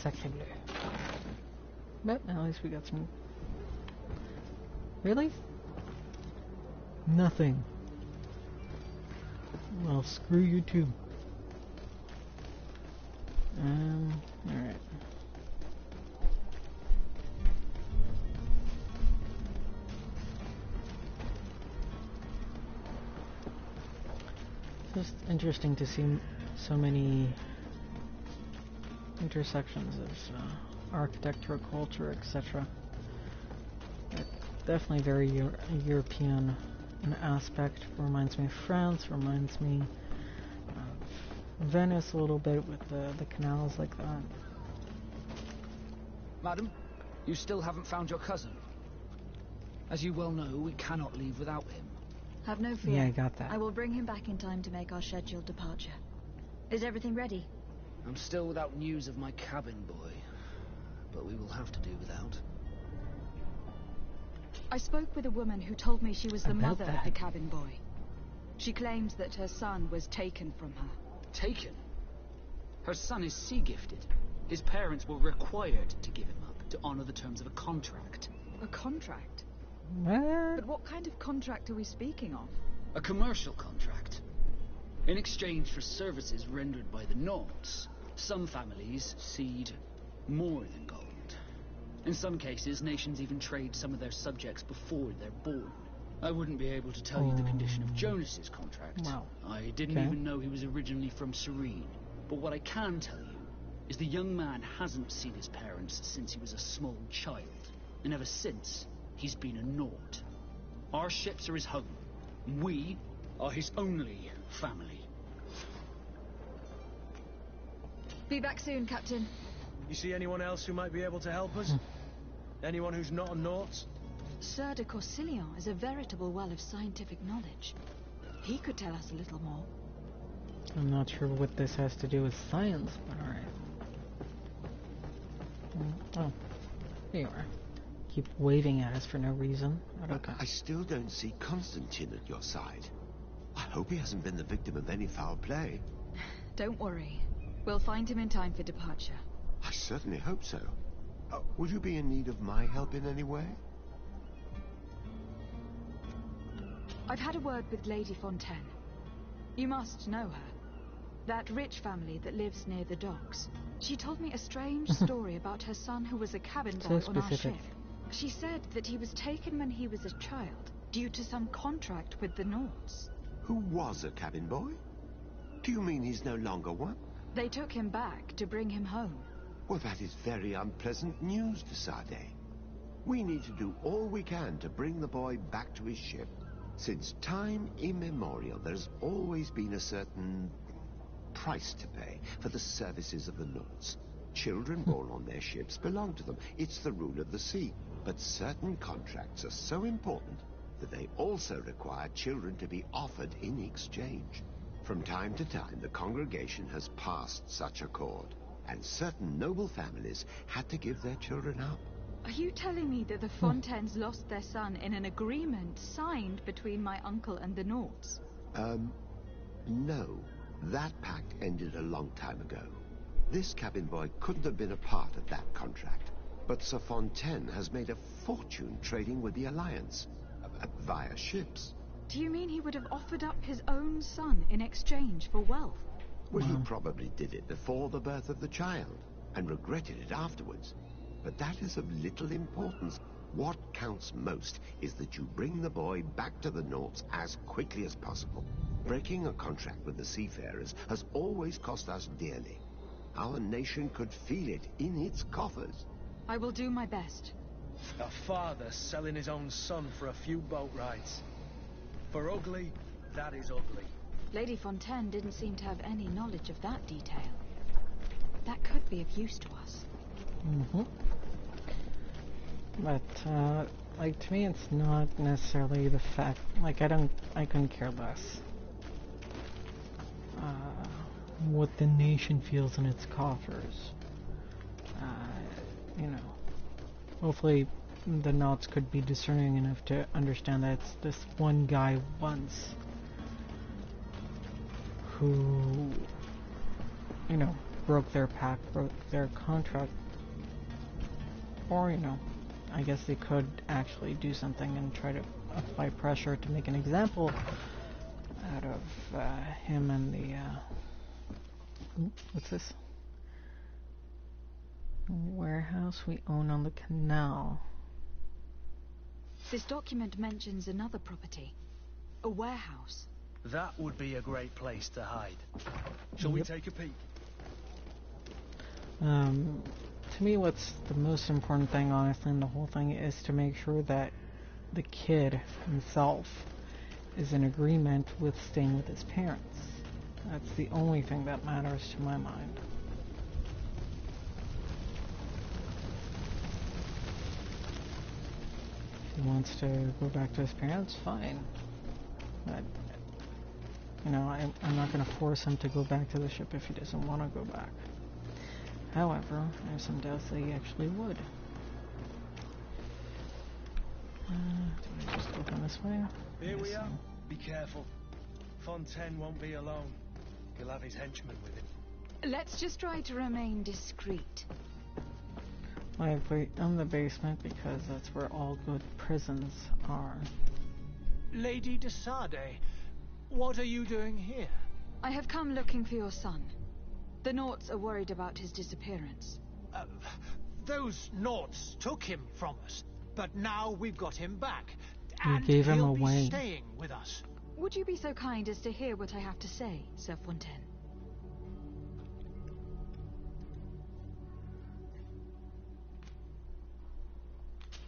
Sacre bleu. But at least we got some... Really? Nothing. Well, screw you too. Alright. Just interesting to see so many intersections of architecture, culture, etc. Definitely very European in aspect. Reminds me of France, reminds me of Venice a little bit with the canals like that. Madam, you still haven't found your cousin. As you well know, we cannot leave without him. Have no fear. Yeah, I got that. I will bring him back in time to make our scheduled departure. Is everything ready? I'm still without news of my cabin boy, but we will have to do without. I spoke with a woman who told me she was the About mother that. of the cabin boy. She claims that her son was taken from her. Taken? Her son is sea-gifted. His parents were required to give him up to honor the terms of a contract. A contract? What? But what kind of contract are we speaking of? A commercial contract. In exchange for services rendered by the Nauts, some families cede more than gold. In some cases, nations even trade some of their subjects before they're born. I wouldn't be able to tell you the condition of Jonas's contract. Wow. I didn't even know he was originally from Serene. But what I can tell you is the young man hasn't seen his parents since he was a small child. And ever since, he's been a naught. Our ships are his home. We are his only family. Be back soon, Captain. You see anyone else who might be able to help us? Anyone who's not a Naut? Sir de Corsilian is a veritable well of scientific knowledge. He could tell us a little more. I'm not sure what this has to do with science, but alright. Oh, there you are. Keep waving at us for no reason. But I still don't see Constantine at your side. I hope he hasn't been the victim of any foul play. Don't worry. We'll find him in time for departure. I certainly hope so. Would you be in need of my help in any way? I've had a word with Lady Fontaine. You must know her. That rich family that lives near the docks. She told me a strange story about her son who was a cabin boy on our ship. She said that he was taken when he was a child, due to some contract with the Nauts. Who was a cabin boy? Do you mean he's no longer one? They took him back to bring him home. Well, that is very unpleasant news, de Sade. We need to do all we can to bring the boy back to his ship. Since time immemorial, there's always been a certain price to pay for the services of the Nauts. Children born on their ships belong to them. It's the rule of the sea. But certain contracts are so important that they also require children to be offered in exchange. From time to time, the congregation has passed such accord, and certain noble families had to give their children up. Are you telling me that the Fontaines lost their son in an agreement signed between my uncle and the Nauts? No. That pact ended a long time ago. This cabin boy couldn't have been a part of that contract. But Sir Fontaine has made a fortune trading with the Alliance, via ships. Do you mean he would have offered up his own son in exchange for wealth? Well, he probably did it before the birth of the child, and regretted it afterwards. But that is of little importance. What counts most is that you bring the boy back to the Nauts as quickly as possible. Breaking a contract with the seafarers has always cost us dearly. Our nation could feel it in its coffers. I will do my best. A father selling his own son for a few boat rides. For ugly, that is ugly. Lady Fontaine didn't seem to have any knowledge of that detail. That could be of use to us. But, like, to me it's not necessarily the fact, like, I couldn't care less. What the nation feels in its coffers. You know, hopefully the Nauts could be discerning enough to understand that it's this one guy once who, you know, broke their pact, broke their contract. Or, you know, I guess they could actually do something and try to apply pressure to make an example out of him and the, what's this? Warehouse we own on the canal. This document mentions another property. A warehouse. That would be a great place to hide. Shall we take a peek? To me, what's the most important thing, honestly, in the whole thing is to make sure that the kid himself is in agreement with staying with his parents. That's the only thing that matters to my mind. If he wants to go back to his parents, fine. But, you know, I'm not going to force him to go back to the ship if he doesn't want to go back. However, I have some doubts that he actually would. Do I just open this way? Here we are. Be careful. Fontaine won't be alone. He'll have his henchmen with him. Let's just try to remain discreet. I put in the basement because that's where all good prisons are. Lady de Sade, what are you doing here? I have come looking for your son. The Nauts are worried about his disappearance. Those Nauts took him from us, but now we've got him back. You and gave him he'll away. be staying with us. Would you be so kind as to hear what I have to say, Sir Fontaine?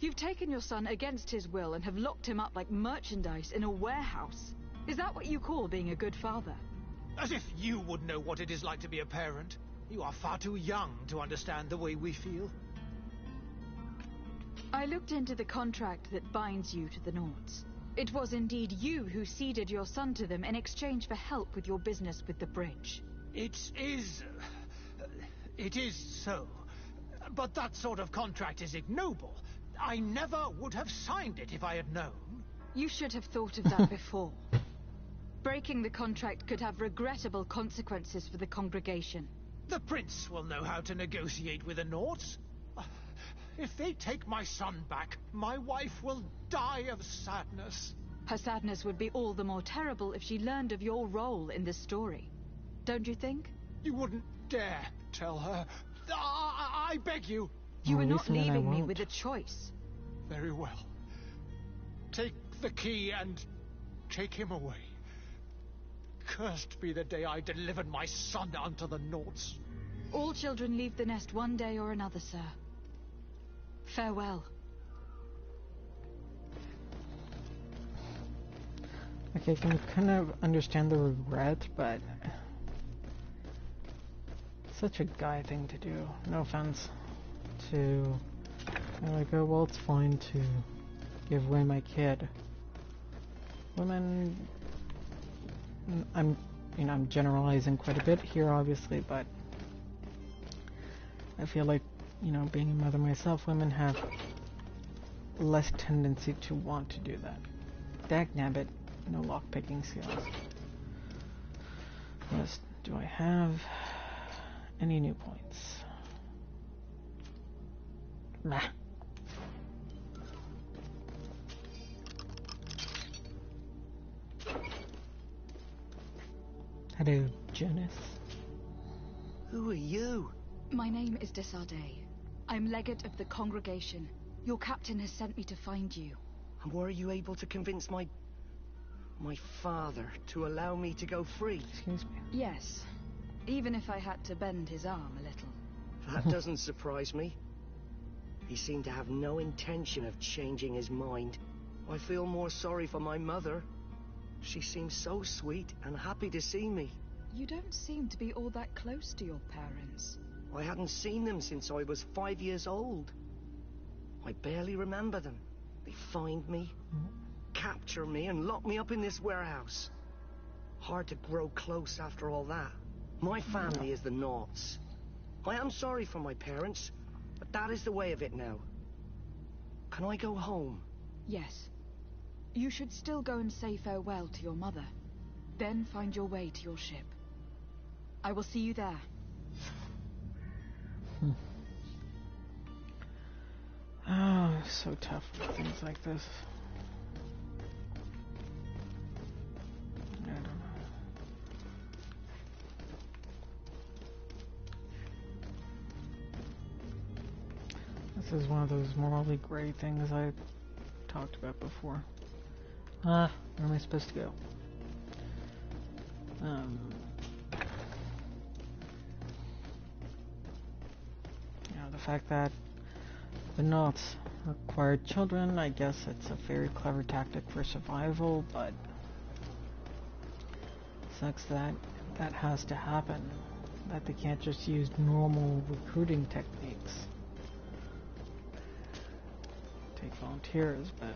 You've taken your son against his will and have locked him up like merchandise in a warehouse. Is that what you call being a good father? As if you would know what it is like to be a parent. You are far too young to understand the way we feel. I looked into the contract that binds you to the Nords. It was indeed you who ceded your son to them in exchange for help with your business with the bridge. It is so. But that sort of contract is ignoble. I never would have signed it if I had known. You should have thought of that before. Breaking the contract could have regrettable consequences for the congregation. The prince will know how to negotiate with the Nords. If they take my son back, my wife will die of sadness. Her sadness would be all the more terrible if she learned of your role in this story. Don't you think? You wouldn't dare tell her. I beg you. You are not leaving me with a choice. Very well. Take the key and take him away. Cursed be the day I delivered my son unto the Nords. All children leave the nest one day or another, sir. Farewell. Okay, I can kind of understand the regret, but such a guy thing to do. No offense to like, oh well, it's fine to give away my kid. Women, I'm generalizing quite a bit here, obviously, but I feel like, being a mother myself, women have less tendency to want to do that. Dagnabbit, no lockpicking skills. Yes, do I have any new points? Nah. Hello, Jonas. Who are you? My name is Desardet. I'm legate of the congregation. Your captain has sent me to find you. And were you able to convince my father to allow me to go free? Excuse me. Yes. Even if I had to bend his arm a little. That doesn't surprise me. He seemed to have no intention of changing his mind. I feel more sorry for my mother. She seems so sweet and happy to see me. You don't seem to be all that close to your parents. I hadn't seen them since I was 5 years old. I barely remember them. They find me, capture me, and lock me up in this warehouse. Hard to grow close after all that. My family is the Nords. I am sorry for my parents, but that is the way of it now. Can I go home? Yes. You should still go and say farewell to your mother. Then find your way to your ship. I will see you there. Oh, so tough with things like this. I don't know. This is one of those morally gray things I talked about before. Where am I supposed to go? The fact that the Nords required children, I guess it's a very clever tactic for survival, but sucks that that has to happen. That they can't just use normal recruiting techniques. Take volunteers, but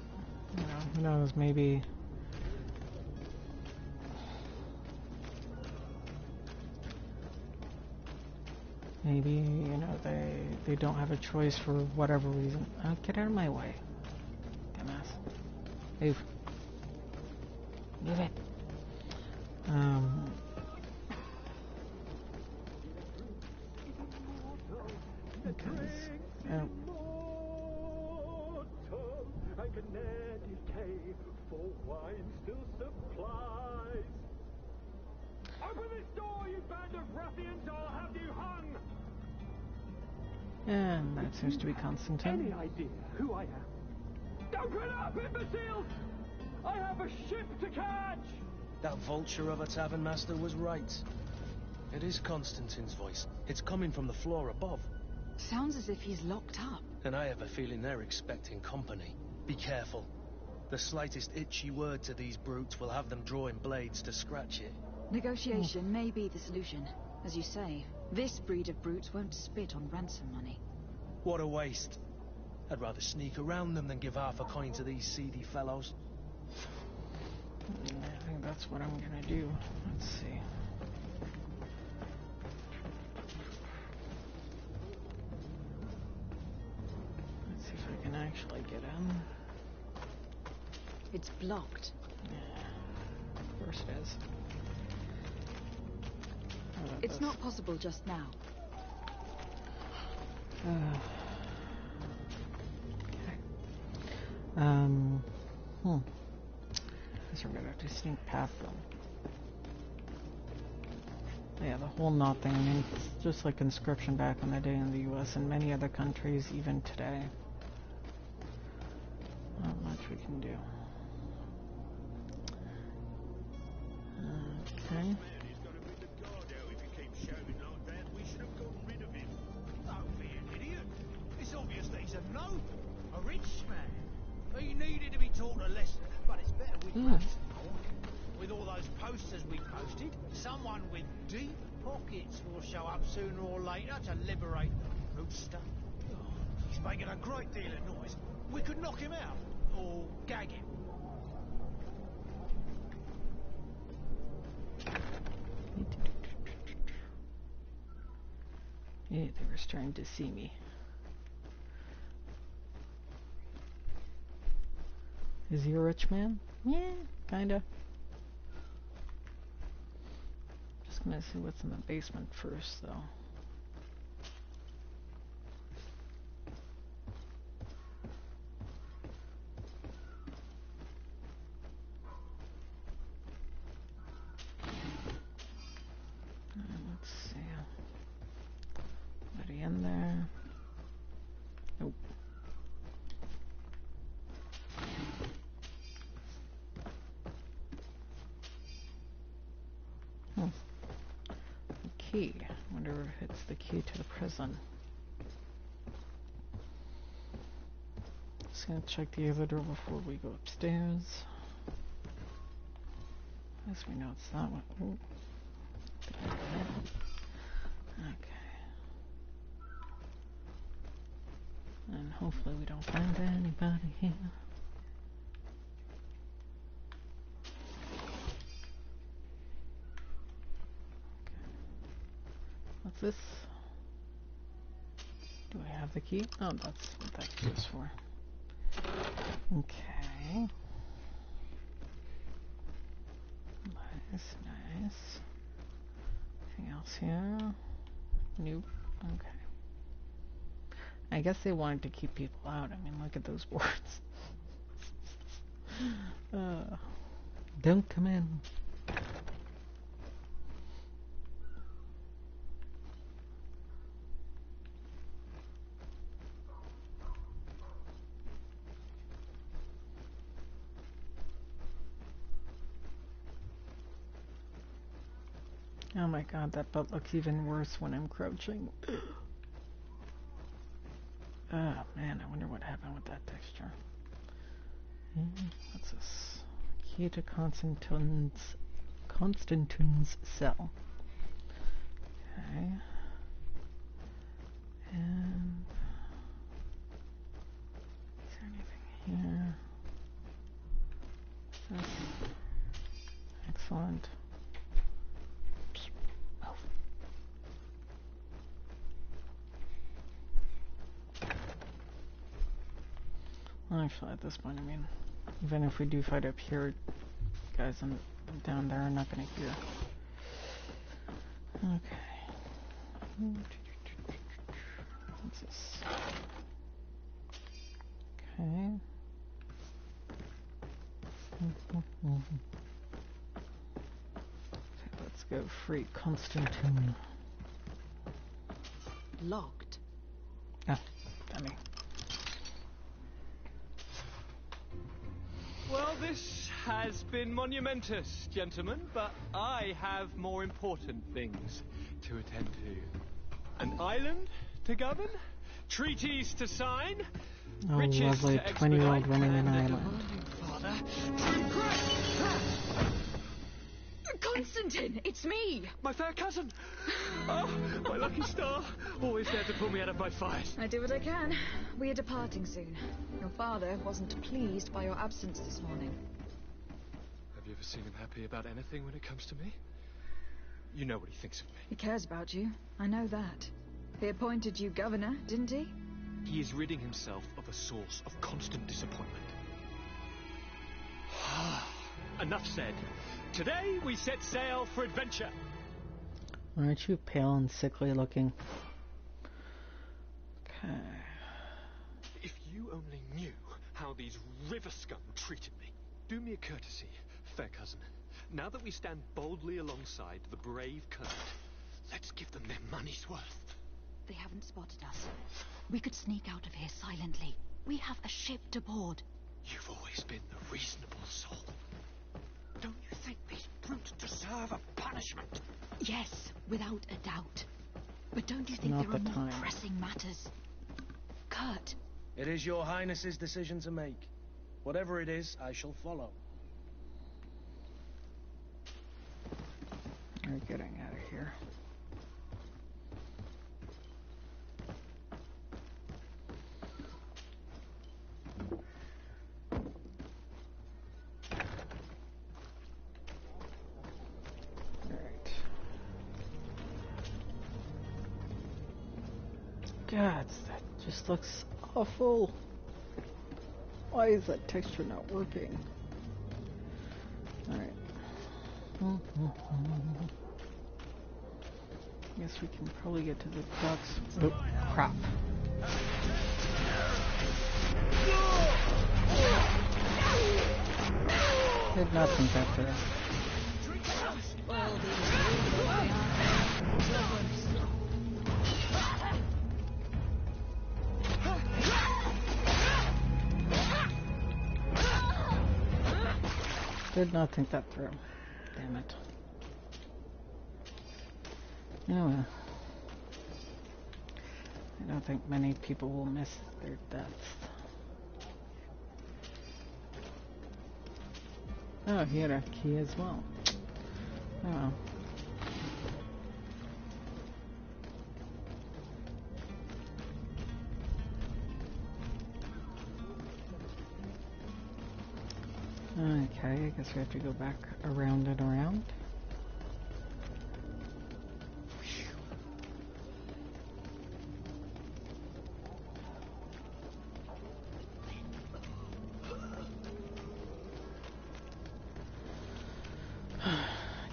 who knows, maybe they don't have a choice for whatever reason. Get out of my way, dumbass. Move. Move it. Open this door, you band of ruffians, or I'll have you hung! And that seems to be Constantine. Any idea who I am? Open up, imbeciles! I have a ship to catch! That vulture of a tavern master was right. It is Constantine's voice. It's coming from the floor above. Sounds as if he's locked up. And I have a feeling they're expecting company. Be careful. The slightest itchy word to these brutes will have them drawing blades to scratch it. Negotiation may be the solution. As you say, this breed of brutes won't spit on ransom money. What a waste. I'd rather sneak around them than give half a coin to these seedy fellows. I think that's what I'm gonna do. Let's see. Let's see if I can actually get in. It's blocked. Yeah, of course it is. It's not possible just now. Guess we're gonna have to sneak past them. Yeah, the whole knot thing, I mean, it's just like conscription back in the day in the US and many other countries, even today. Not much we can do. Okay. It's obvious that he's a noble, a rich man. He needed to be taught a lesson, but it's better with ransom coin. With all those posters we posted, someone with deep pockets will show up sooner or later to liberate the rooster. Oh, he's making a great deal of noise. We could knock him out, or gag him. Yeah, they were starting to see me. Is he a rich man? Yeah, kinda. Just gonna see what's in the basement first, though. Let's see. Anybody in there? Nope. Key. I wonder if it's the key to the prison. Just gonna check the other door before we go upstairs. As we know, it's that one. Ooh. Okay. And hopefully we don't find anybody here. What's this? Do I have the key? Oh, that's what that key is for. Okay. Nice, nice. Anything else here? Nope. Okay. I guess they wanted to keep people out. I mean, look at those boards. Don't come in. Oh my god, that butt looks even worse when I'm crouching. Oh man, I wonder what happened with that texture. What's this? Key to Constantine's cell. Okay. And is there anything here? This. Excellent. Actually, at this point, I mean, even if we do fight up here, guys down there are not going to hear. Okay. What's this? Okay. Okay, let's go free Constantine. Locked. Ah, dummy. has been monumentous, gentlemen, but I have more important things to attend to. An island to govern, treaties to sign, Oh, riches lovely to 20-year-old expedite, running an and a island. demanding father to impress. Constantine, it's me! My fair cousin! Oh, my lucky star. Always there to pull me out of my fight. I do what I can. We are departing soon. Your father wasn't pleased by your absence this morning. Have you ever seen him happy about anything when it comes to me? You know what he thinks of me. He cares about you. I know that. He appointed you governor, didn't he? He is ridding himself of a source of constant disappointment. Enough said. Today we set sail for adventure. Aren't you pale and sickly looking? Okay. If you only knew how these river scum treated me. Do me a courtesy, fair cousin. Now that we stand boldly alongside the brave Kurt, let's give them their money's worth. They haven't spotted us. We could sneak out of here silently. We have a ship to board. You've always been the reasonable soul. Don't you think these brutes deserve a punishment? Yes, without a doubt. But don't you think Not there are the more time. pressing matters? Kurt. It is your highness's decision to make. Whatever it is, I shall follow. We're getting out of here. God, that just looks awful. Why is that texture not working? Alright. Guess we can probably get to the ducks. Oh, crap. Did not think that through. Did not think that through. Damn it. Anyway. I don't think many people will miss their deaths. Oh, he had a key as well. Oh. Okay, I guess we have to go back around and around.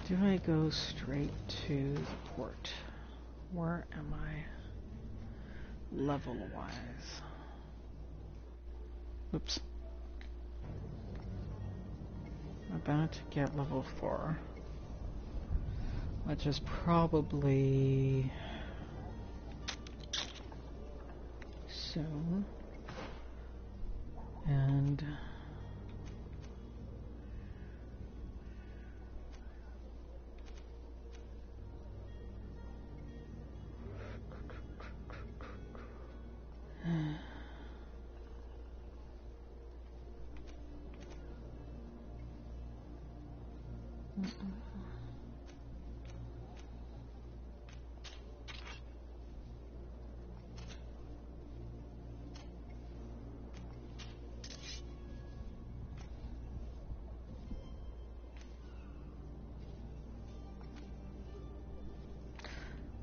Do I go straight to the port? Where am I level-wise? Oops. About to get level 4, which is probably soon. And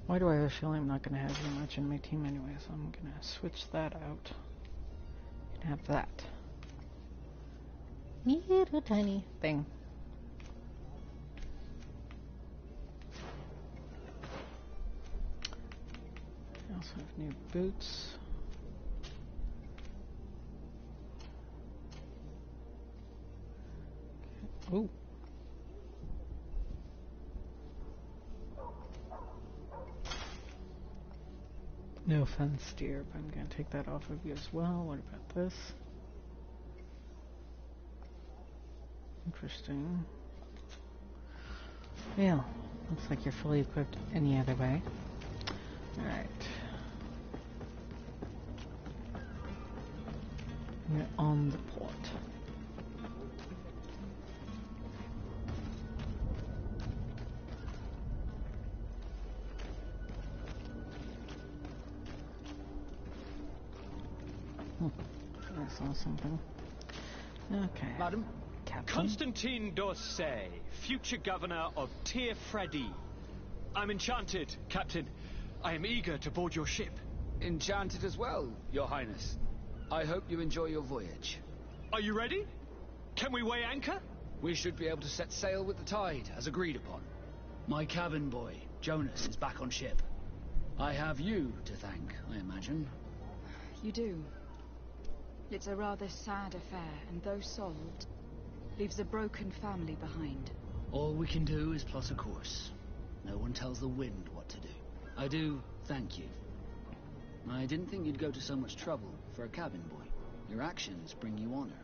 why do I have a feeling I'm not going to have you much in my team anyway, so I'm going to switch that out and have that. Little tiny thing. I also have new boots. Okay. Ooh. No offense, dear, but I'm going to take that off of you as well. What about this? Interesting. Well, looks like you're fully equipped any other way. Alright. We're on the port. I saw something. Okay. Madam? Captain? Constantine d'Orsay, future governor of Tir Fredi. I'm enchanted, Captain. I am eager to board your ship. Enchanted as well, Your Highness. I hope you enjoy your voyage. Are you ready? Can we weigh anchor? We should be able to set sail with the tide, as agreed upon. My cabin boy, Jonas, is back on ship. I have you to thank, I imagine. You do. It's a rather sad affair, and though solved, leaves a broken family behind. All we can do is plot a course. No one tells the wind what to do. I do thank you. I didn't think you'd go to so much trouble for a cabin boy. Your actions bring you honor.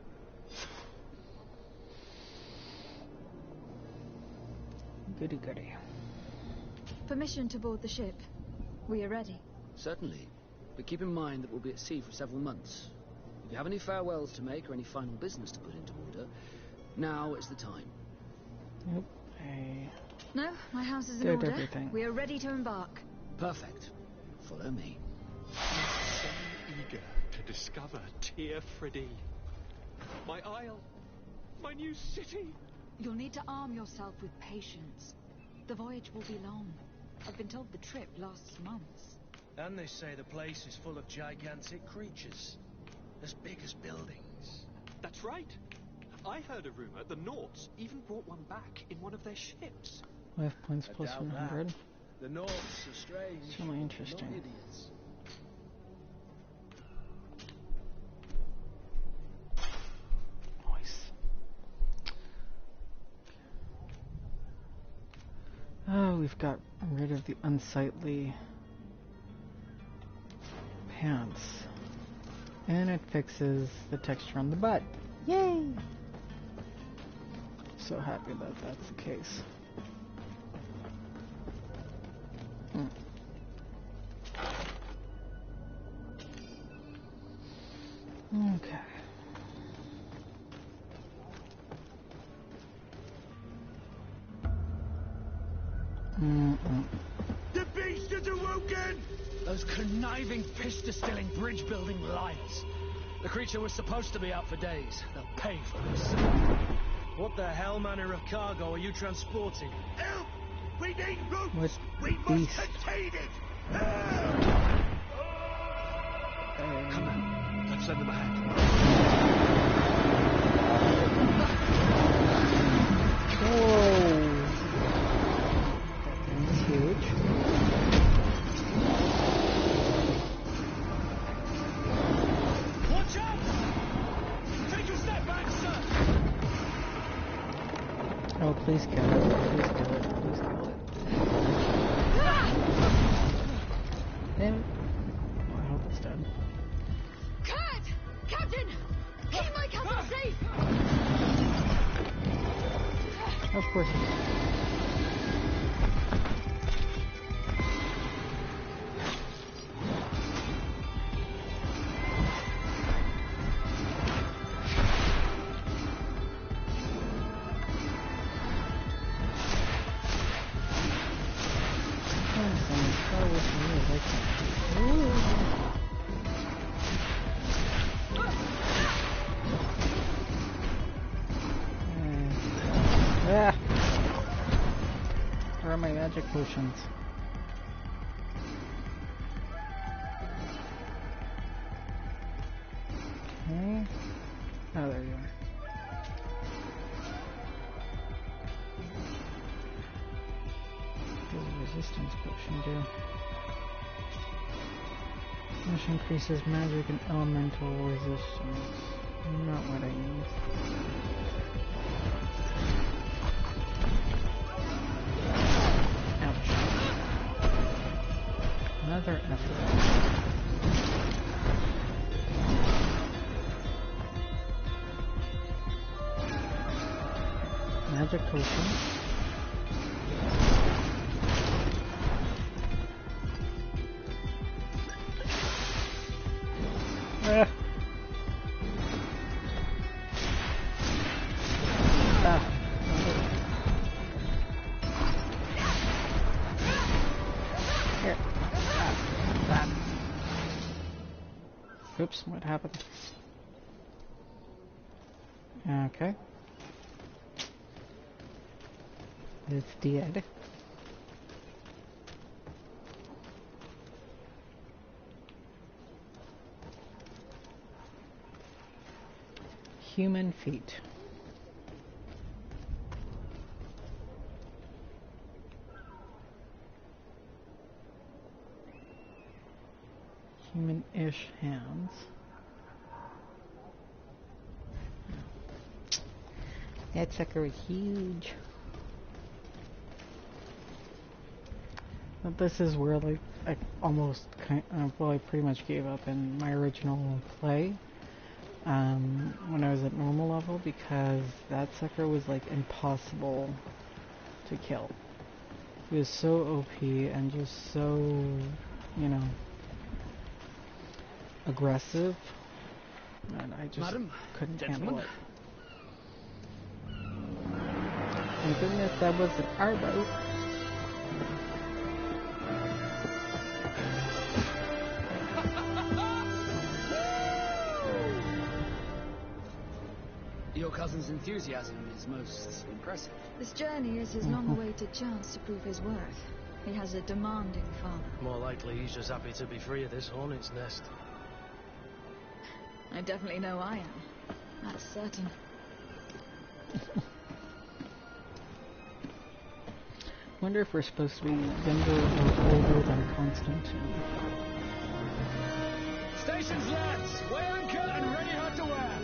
Goody goody. Permission to board the ship. We are ready. Certainly. But keep in mind that we'll be at sea for several months. If you have any farewells to make or any final business to put into order, now is the time. Yep. No, my house is in Did order. everything. We are ready to embark. Perfect. Follow me. I'm so eager to discover Tir Fredi. My isle. My new city. You'll need to arm yourself with patience. The voyage will be long. I've been told the trip lasts months. And they say the place is full of gigantic creatures. As big as buildings. That's right. I heard a rumor the Norts even brought one back in one of their ships. Life points plus doubt 100. that. The Norts are strange. It's really interesting. Not idiots. Nice. Oh, we've got rid of the unsightly pants. And it fixes the texture on the butt. Yay! So happy that that's the case. Okay. The beast is awoken! Those conniving, piss-distilling, bridge-building liars. The creature was supposed to be out for days. They'll pay for this. What the hell manner of cargo are you transporting? Help! We need routes! What We must beast? contain it! Come on, let's send them ahead. Whoa! That thing's huge. Watch out! Take a step back, sir! Oh, please kill it. Please kill it. Please kill it. Damn it. Oh, I hope it's dead. Kurt! Captain! Keep my cousin safe! Of course it is. Where are my magic potions? Okay. Oh, there you are. What does a resistance potion do? Which increases magic and elemental resistance. Not what I need. Ouch. Another effort. magic potion. Ah. Here. Oops, what happened? Okay. It's dead. Human feet. Human-ish hands. That sucker is huge. But this is where like I almost well, I pretty much gave up in my original play when I was at normal level, because that sucker was like impossible to kill. He was so OP and just so, you know, aggressive, and I just couldn't handle it. Thank goodness that wasn't our boat. Your cousin's enthusiasm is most impressive. This journey is his long-awaited chance to prove his worth. He has a demanding father. More likely he's just happy to be free of this hornet's nest. I definitely know I am. That's certain. Wonder if we're supposed to be younger or older than Constantine. Stations, lads! Weigh anchor and ready hard to wear.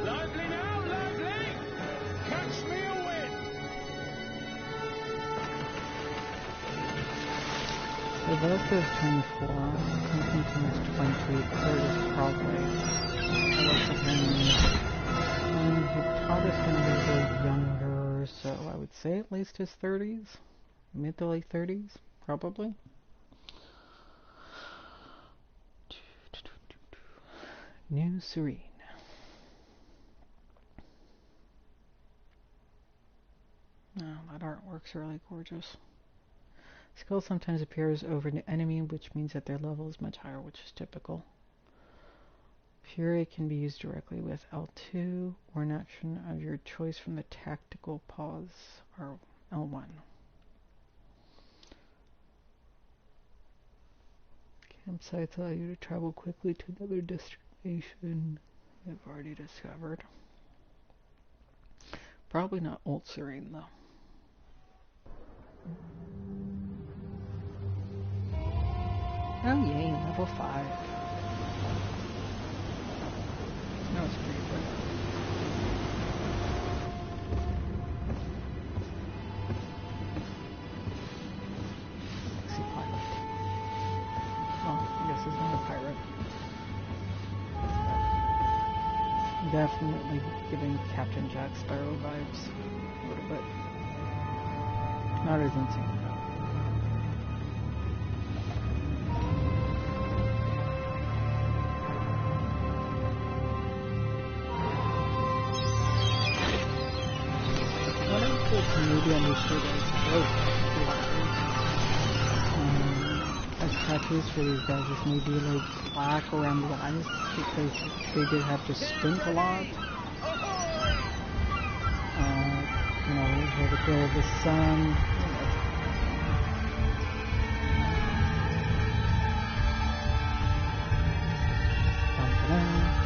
Lively now, lively! Catch me a wind! So Velasquez is 24, Constantine is 20, Curtis probably. I looked at him, he probably going to be a little younger, so I would say at least his 30s. Mid to late 30s, probably. New Serene. Oh, that artwork's really gorgeous. Skill sometimes appears over an enemy, which means that their level is much higher, which is typical. Fury can be used directly with L2 or an action of your choice from the tactical pause or L1. Campsites allow you to travel quickly to another destination I've already discovered. Probably not Old Serene though. Oh yay, level 5. That was pretty good. Definitely giving Captain Jack Sparrow vibes a little bit. Not as insane though. What else is maybe understood as tattoos for these guys is maybe like black around the eyes because they did have to squint a lot. You know, how to feel the sun.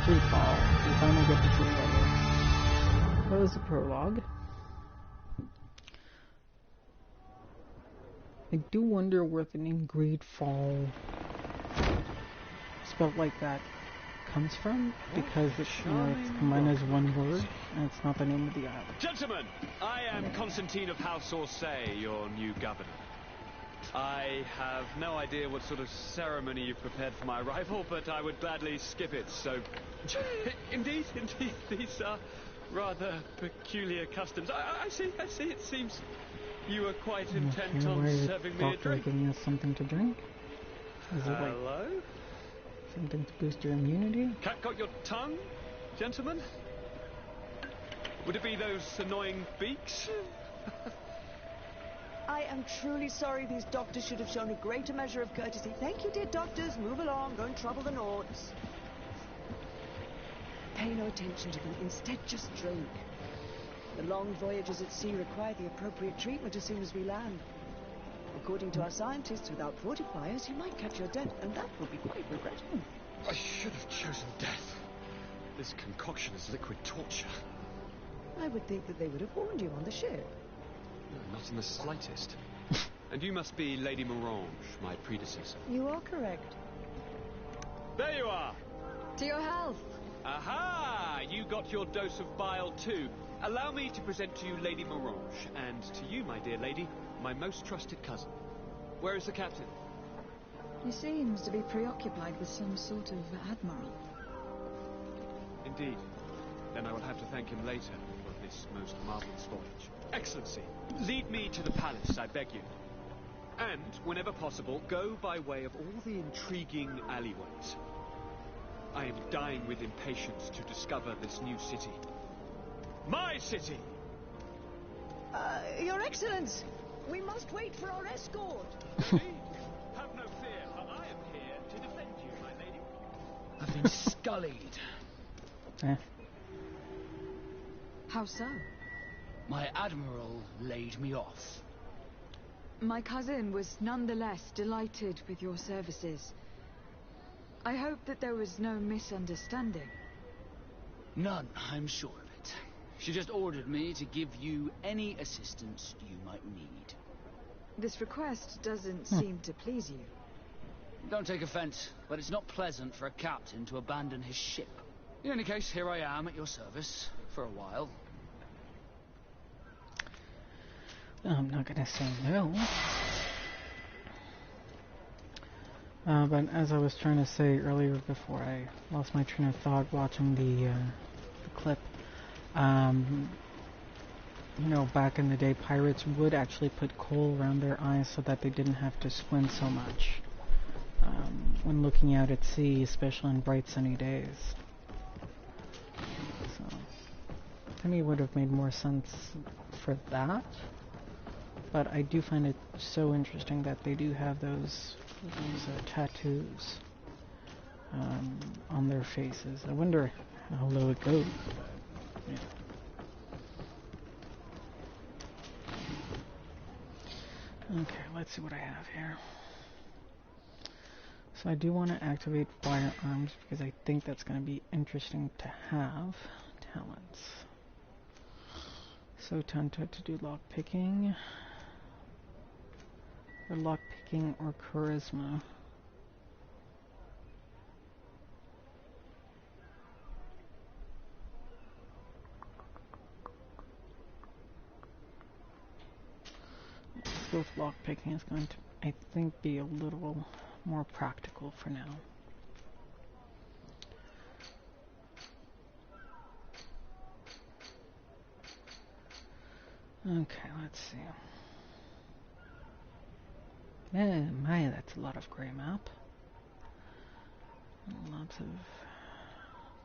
GreedFall. We finally get to this level. That was the prologue. I do wonder where the name GreedFall, spelled like that, comes from, because it's, you know, it's combined as one word, and it's not the name of the island. Gentlemen, I am Constantine of House Orsay, your new governor. I have no idea what sort of ceremony you've prepared for my arrival, but I would gladly skip it, so... Indeed, these rather peculiar customs. I see. It seems you are quite intent Okay, on why is the serving me a doctor drink. giving us something to drink? Is it like Hello? something to boost your immunity? Cat got your tongue, gentlemen? Would it be those annoying beaks? I am truly sorry. These doctors should have shown a greater measure of courtesy. Thank you, dear doctors. Move along. Don't trouble the Nords. Pay no attention to them. Instead, just drink. The long voyages at sea require the appropriate treatment as soon as we land. According to our scientists, without fortifiers, you might catch your death, and that will be quite regrettable. I should have chosen death. This concoction is liquid torture. I would think that they would have warned you on the ship. No, not in the slightest. And you must be Lady Morange, my predecessor. You are correct. There you are! To your health! Aha! You got your dose of bile too. Allow me to present to you Lady Morange, and to you, my dear lady, my most trusted cousin. Where is the captain? He seems to be preoccupied with some sort of admiral. Indeed. Then I will have to thank him later for this most marvelous voyage. Excellency, lead me to the palace, I beg you. And, whenever possible, go by way of all the intriguing alleyways. I am dying with impatience to discover this new city. My city! Your Excellence! We must wait for our escort! Indeed. Have no fear, for I am here to defend you, my lady. I've been scullied. How so? My admiral laid me off. My cousin was nonetheless delighted with your services. I hope that there was no misunderstanding. None, I'm sure of it. She just ordered me to give you any assistance you might need. This request doesn't seem to please you. Don't take offense, but it's not pleasant for a captain to abandon his ship. In any case, here I am at your service for a while. I'm not gonna say no. But as I was trying to say earlier before I lost my train of thought watching the clip, you know, back in the day, pirates would actually put coal around their eyes so that they didn't have to squint so much when looking out at sea, especially on bright sunny days. So, to me, it would have made more sense for that. But I do find it so interesting that they do have those tattoos on their faces. I wonder how low it goes. Yeah. Okay, let's see what I have here. So I do want to activate firearms because I think that's going to be interesting to have. Talents. So tempted to do lockpicking. Or lockpicking or charisma. Let's go with lockpicking. It's going to, I think, be a little more practical for now. Okay, let's see. Yeah, my, that's a lot of gray map. Lots of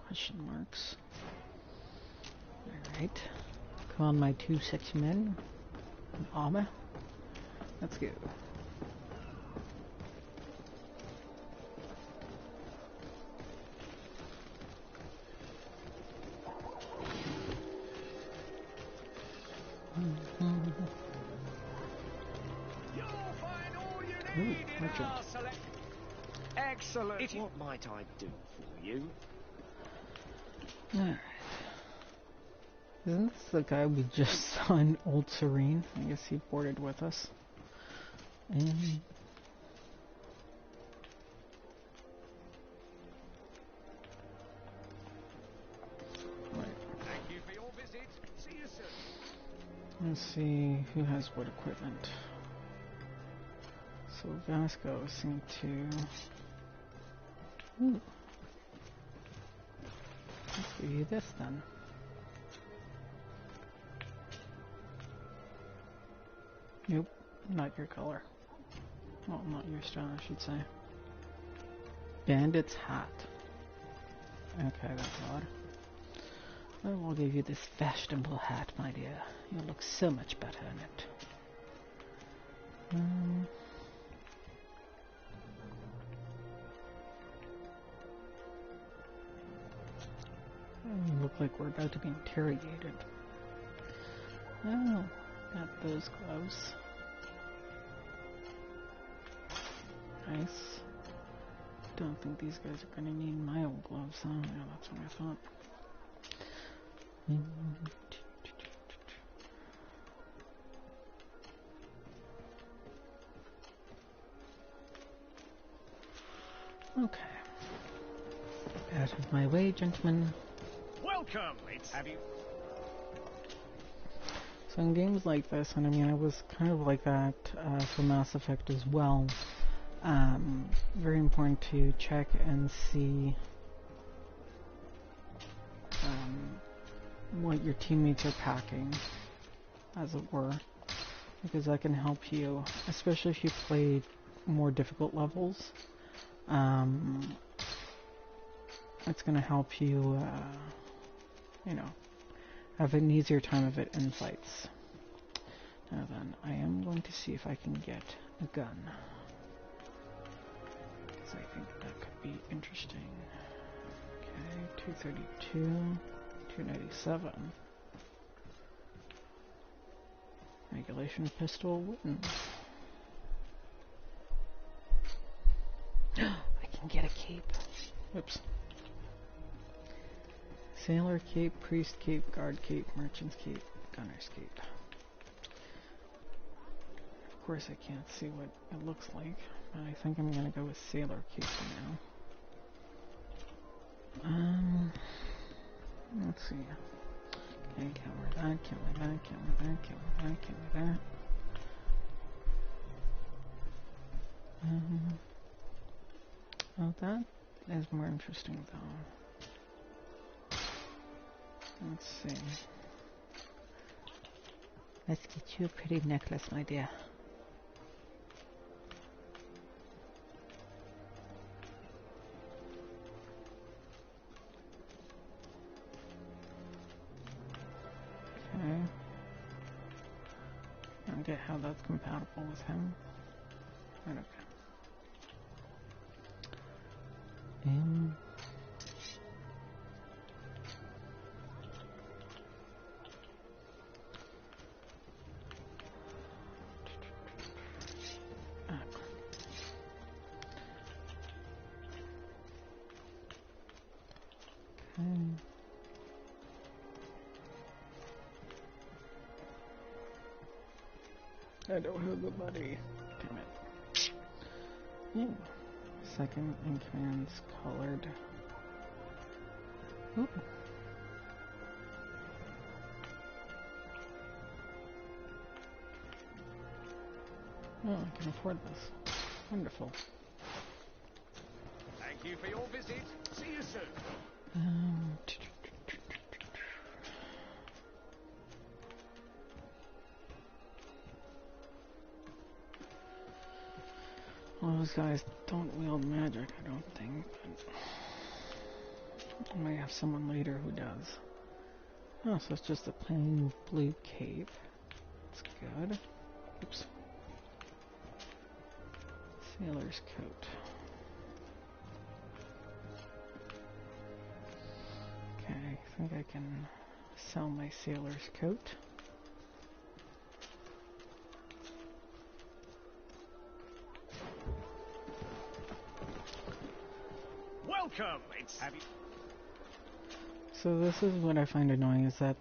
question marks. Alright. Come on, my 2 sexy men. Armor. Let's go. Ooh, merchant. Excellent. What might I do for you? Alright. Isn't this the guy we just saw in Old Serene? I guess he boarded with us. And Thank you for your visit. See you soon. let's see who has what equipment. So Vasco seemed to. Ooh. Let's give you this then. Nope, not your color. Well, not your style, I should say. Bandit's hat. Okay, that's odd. Well, we'll give you this fashionable hat, my dear. You'll look so much better in it. Look like we're about to be interrogated. Oh, got those gloves. Nice. Don't think these guys are gonna need my old gloves, huh? Yeah, that's what I thought. Okay. Out of my way, gentlemen. Welcome. Have you? So in games like this, and I mean, I was kind of like that for Mass Effect as well. Very important to check and see what your teammates are packing, as it were, because that can help you, especially if you play more difficult levels. It's going to help you, you know, have an easier time of it in fights. Now then, I am going to see if I can get a gun, because I think that could be interesting. Okay, 232, 297. Regulation pistol wins. I can get a cape. Oops. Sailor cape, priest cape, guard cape, merchant's cape, gunner's cape. Of course I can't see what it looks like, but I think I'm gonna go with sailor cape for now. Let's see. Okay, can't wear that, can't wear that, can't wear that, can't wear that, can't wear that. Oh, that is more interesting though. Let's see. Let's get you a pretty necklace, my dear. Okay. I don't get how that's compatible with him. Right, okay. I don't have the money. Damn it. Ooh. Second in command's colored. Ooh. Oh, I can afford this. Wonderful. Thank you for your visit. See you soon. Well, those guys don't wield magic, I don't think, but I might have someone later who does. Oh, so it's just a plain blue cape. That's good. Oops. Sailor's coat. Okay, I think I can sell my sailor's coat. Welcome. So this is what I find annoying, is that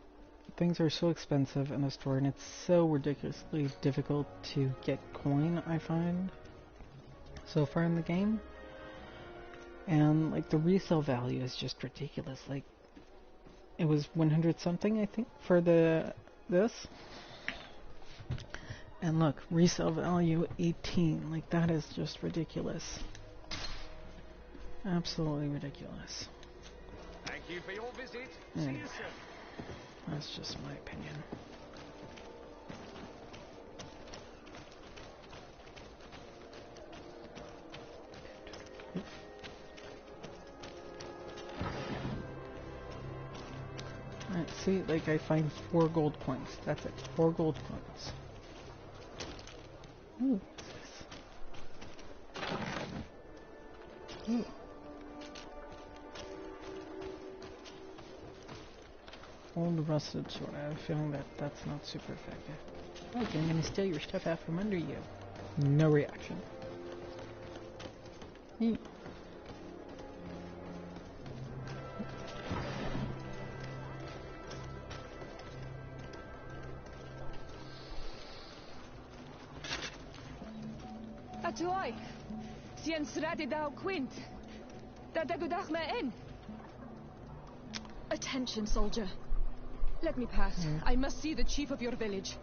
things are so expensive in the store and it's so ridiculously difficult to get coin, I find, so far in the game. And like the resale value is just ridiculous. Like it was 100 something, I think, for this. And look, resale value 18. Like that is just ridiculous. Absolutely ridiculous. Thank you for your visit. Anyway, See you soon. that's just my opinion. See, like I find 4 gold coins. That's it. 4 gold coins. Ooh. Ooh. Old rusted sword. I have a feeling that that's not super effective. Okay, I'm gonna steal your stuff out from under you. No reaction. Atoy, sien sradi dao quint. Dadagudach me in. Attention, soldier. Let me pass. I must see the chief of your village.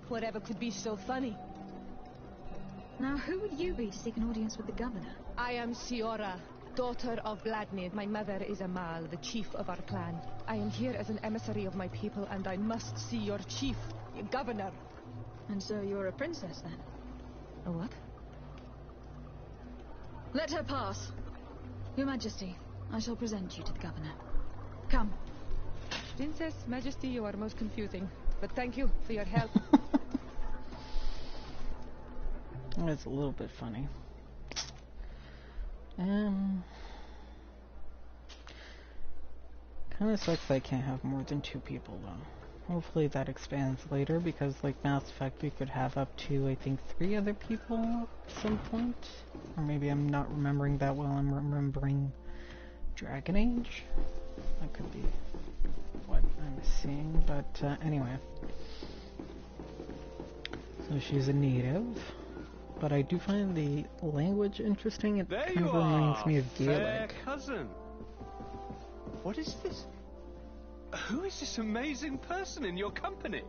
Whatever could be so funny. Now, who would you be to seek an audience with the governor? I am Siora, daughter of Vladnid. My mother is Amal, the chief of our clan. I am here as an emissary of my people, and I must see your chief, your governor. And so you're a princess, then? A what? Let her pass. Your Majesty, I shall present you to the governor. Come. Princess, Majesty, you are most confusing. But thank you for your help. It's a little bit funny. Kind of sucks that I can't have more than 2 people, though. Hopefully that expands later, because like Mass Effect, we could have up to, I think, 3 other people at some point. Or maybe I'm not remembering that well. I'm remembering Dragon Age. That could be what I'm seeing, but anyway. So she's a native, but I do find the language interesting. It kind of reminds me of Gaelic. Fair cousin. What is this? Who is this amazing person in your company?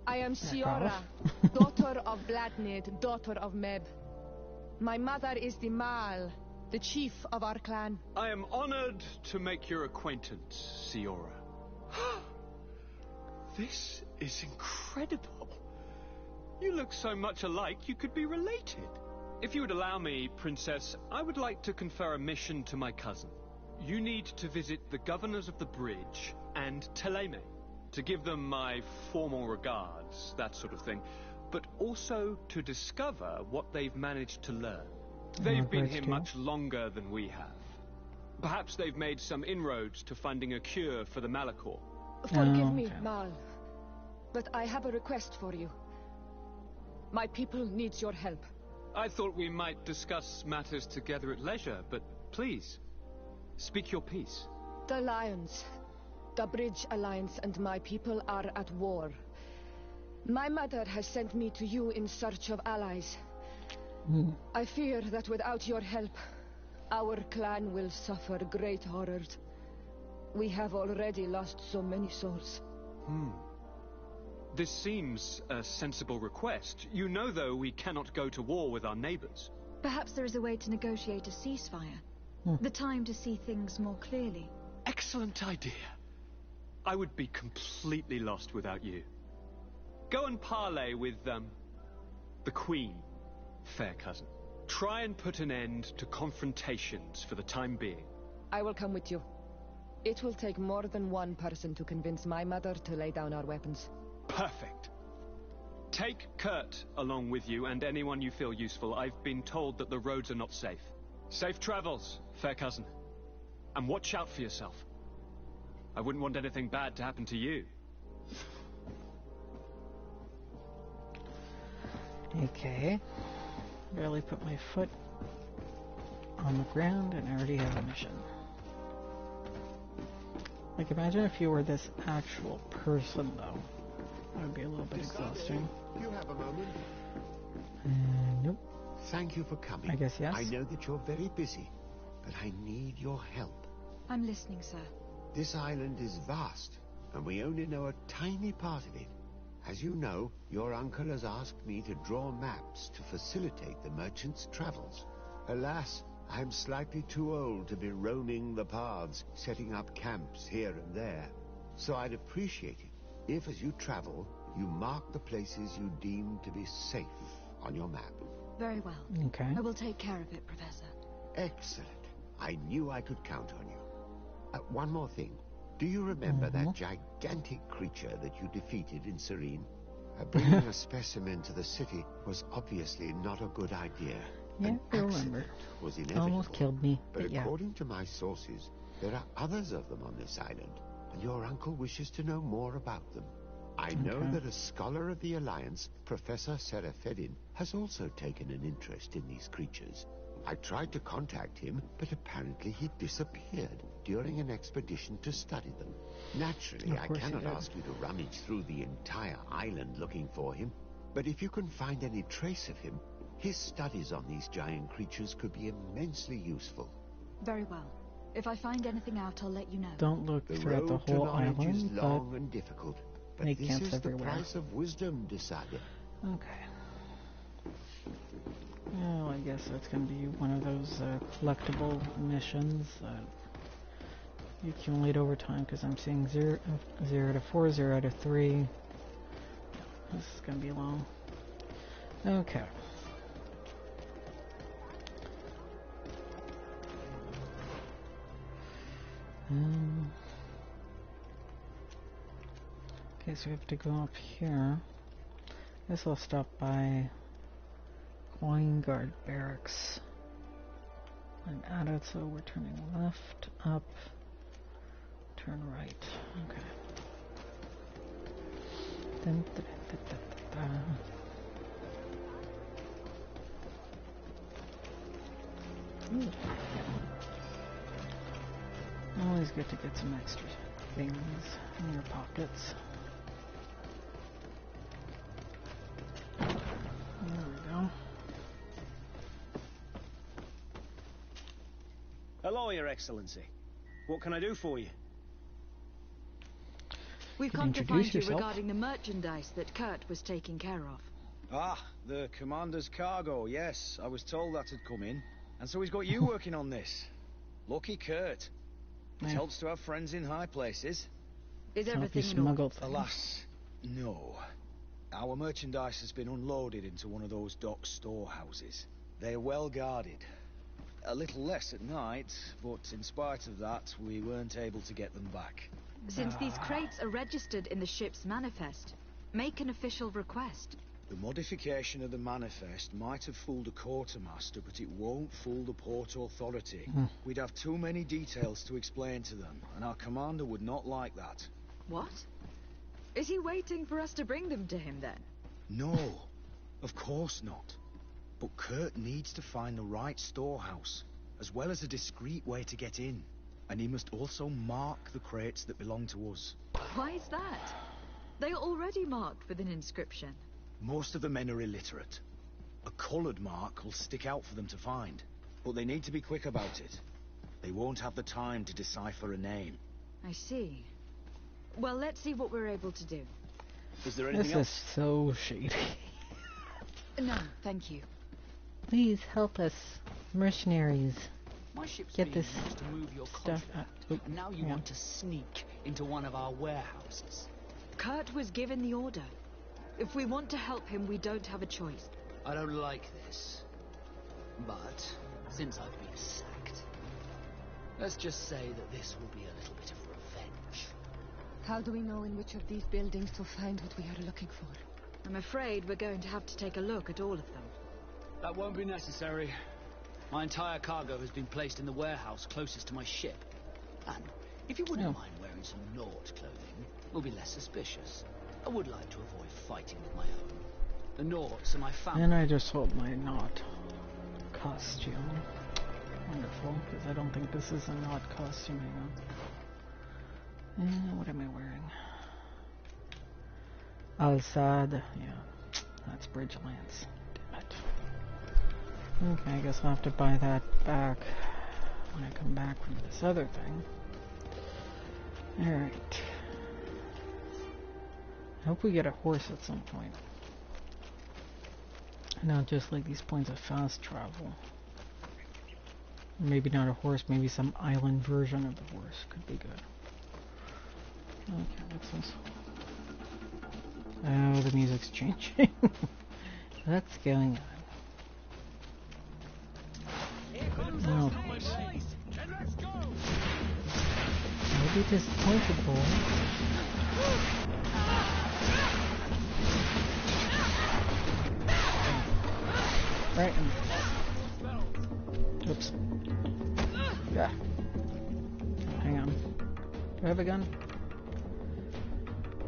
I am Siora, daughter of Vladnid, daughter of Meb. My mother is the Mal, the chief of our clan. I am honored to make your acquaintance, Siora. This is incredible. You look so much alike you could be related. If you would allow me, Princess, I would like to confer a mission to my cousin. You need to visit the governors of the bridge and Teleme to give them my formal regards, that sort of thing, but also to discover what they've managed to learn. They've been here much longer than we have. Perhaps they've made some inroads to finding a cure for the Malachor. Forgive me, Mal, but I have a request for you. My people needs your help. I thought we might discuss matters together at leisure, but please, speak your piece. The Lions, the Bridge Alliance and my people are at war. My mother has sent me to you in search of allies. I fear that without your help, our clan will suffer great horrors. We have already lost so many souls. This seems a sensible request. You know, though, we cannot go to war with our neighbors. Perhaps there is a way to negotiate a ceasefire. The time to see things more clearly. Excellent idea. I would be completely lost without you. Go and parley with, the Queen, fair cousin. Try and put an end to confrontations for the time being. I will come with you. It will take more than one person to convince my mother to lay down our weapons. Perfect. Take Kurt along with you and anyone you feel useful. I've been told that the roads are not safe. Safe travels, fair cousin. And watch out for yourself. I wouldn't want anything bad to happen to you. Okay. Barely put my foot on the ground and I already have a mission. Like, imagine if you were this actual person, though. That would be a little bit exhausting. You have a moment? Nope. Thank you for coming. I guess yes. I know that you're very busy, but I need your help. I'm listening, sir. This island is vast, and we only know a tiny part of it. As you know, your uncle has asked me to draw maps to facilitate the merchants' travels. Alas, I'm slightly too old to be roaming the paths, setting up camps here and there. So I'd appreciate it if, as you travel, you mark the places you deem to be safe on your map. Very well. Okay. I will take care of it, Professor. Excellent. I knew I could count on you. One more thing. Do you remember that gigantic creature that you defeated in Serene? Bringing a specimen to the city was obviously not a good idea. Yeah, An I remember. accident was inevitable. Almost killed me, But yeah. according to my sources, there are others of them on this island, and your uncle wishes to know more about them. I know that a scholar of the Alliance, Professor Serafedin, has also taken an interest in these creatures. I tried to contact him, but apparently he disappeared during an expedition to study them. Naturally, I cannot ask you to rummage through the entire island looking for him, but if you can find any trace of him, his studies on these giant creatures could be immensely useful. Very well. If I find anything out, I'll let you know. Don't look throughout the whole knowledge is island, long and difficult, but make this camps is everywhere. the price of wisdom, Desade. Okay. Well, I guess that's going to be one of those collectible missions that you accumulate over time, because I'm seeing 0 to 4, 0 out of 3. This is going to be long. Okay. Okay, so we have to go up here. I guess I'll stop by Guard Barracks and add it, so we're turning left, up, turn right. Okay. Dun, dun, dun, dun, dun, dun. Always good to get some extra things in your pockets. There we go. Hello, Your Excellency. What can I do for you? We've come to find you regarding the merchandise that Kurt was taking care of. Ah, the commander's cargo, yes. I was told that had come in. And so he's got you working on this. Lucky Kurt. It helps to have friends in high places. Is everything in order? Alas, no. Our merchandise has been unloaded into one of those dock storehouses. They're well guarded. A little less at night, but in spite of that, we weren't able to get them back. Since these crates are registered in the ship's manifest, make an official request. The modification of the manifest might have fooled a quartermaster, but it won't fool the Port Authority. We'd have too many details to explain to them, and our commander would not like that. What? Is he waiting for us to bring them to him, then? No, of course not. But Kurt needs to find the right storehouse, as well as a discreet way to get in. And he must also mark the crates that belong to us. Why is that? They are already marked with an inscription. Most of the men are illiterate. A coloured mark will stick out for them to find, but they need to be quick about it. They won't have the time to decipher a name. I see. Well, let's see what we're able to do. Is there anything else? This is so shady. No, thank you. Please help us, mercenaries. My ship's get this used to move your stuff contract, and now you want to sneak into one of our warehouses. Kurt was given the order. If we want to help him, we don't have a choice. I don't like this. But, since I've been sacked, let's just say that this will be a little bit of revenge. How do we know in which of these buildings to find what we are looking for? I'm afraid we're going to have to take a look at all of them. That won't be necessary. My entire cargo has been placed in the warehouse closest to my ship. And if you wouldn't mind wearing some Nord clothing, we'll be less suspicious. I would like to avoid fighting with my own. The Nords are my family. And I just sold my knot costume. Wonderful, because I don't think this is a knot costume. Hang on. What am I wearing? Al-Sad. Yeah, that's Bridge Lance. Damn it. Okay, I guess I'll have to buy that back when I come back from this other thing. Alright. I hope we get a horse at some point. Not just like these points of fast travel. Maybe not a horse, maybe some island version of the horse could be good. Okay, what's this? Oh, the music's changing. What's going on? Oh, of course. Don't be disappointed, boy. Right. Oops. Yeah. Hang on. Do I have a gun?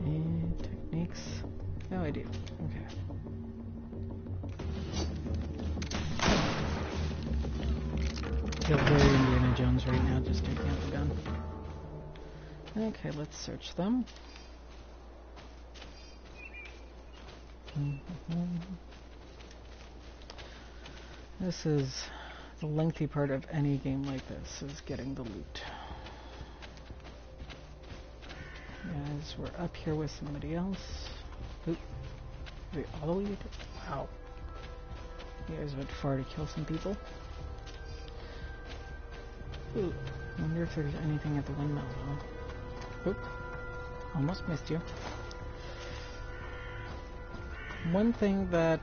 And techniques. No, I do. Okay. Feel very Indiana Jones right now, just taking out the gun. Okay, let's search them. This is the lengthy part of any game like this, is getting the loot. As we're up here with somebody else. Oop. Wait, all the way to... Wow. You guys went far to kill some people. Ooh. I wonder if there's anything at the windmill, though. Oop. Almost missed you. One thing that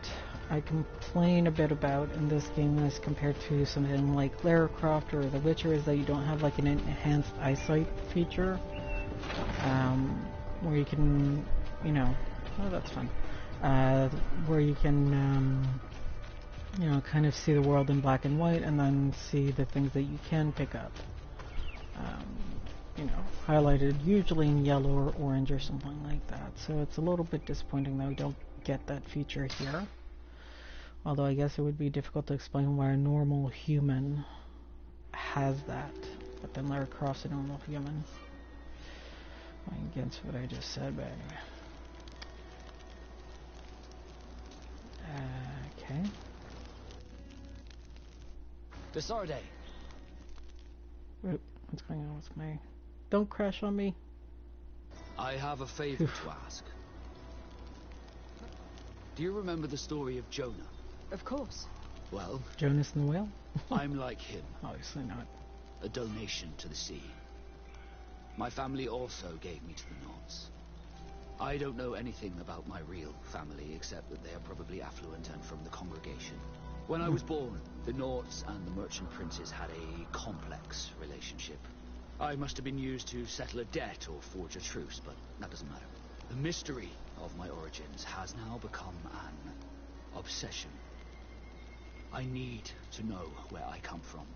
I complain a bit about in this game as compared to something like Lara Croft or The Witcher is that you don't have like an enhanced eyesight feature. Where you can, you know, oh, that's fun. Where you can, you know, kind of see the world in black and white and then see the things that you can pick up. You know, highlighted usually in yellow or orange or something like that. So it's a little bit disappointing that we don't get that feature here. Although I guess it would be difficult to explain why a normal human has that. But then Lara Croft's a normal human. Against what I just said, but anyway. Okay. Desarde. What's going on with my... Don't crash on me. I have a favor to ask. Do you remember the story of Jonah? Of course. Well... Jonas and the whale? I'm like him. Obviously not. A donation to the sea. My family also gave me to the Nords. I don't know anything about my real family, except that they are probably affluent and from the congregation. When I was born, the Nords and the merchant princes had a complex relationship. I must have been used to settle a debt or forge a truce, but that doesn't matter. The mystery of my origins has now become an obsession. I need to know where I come from.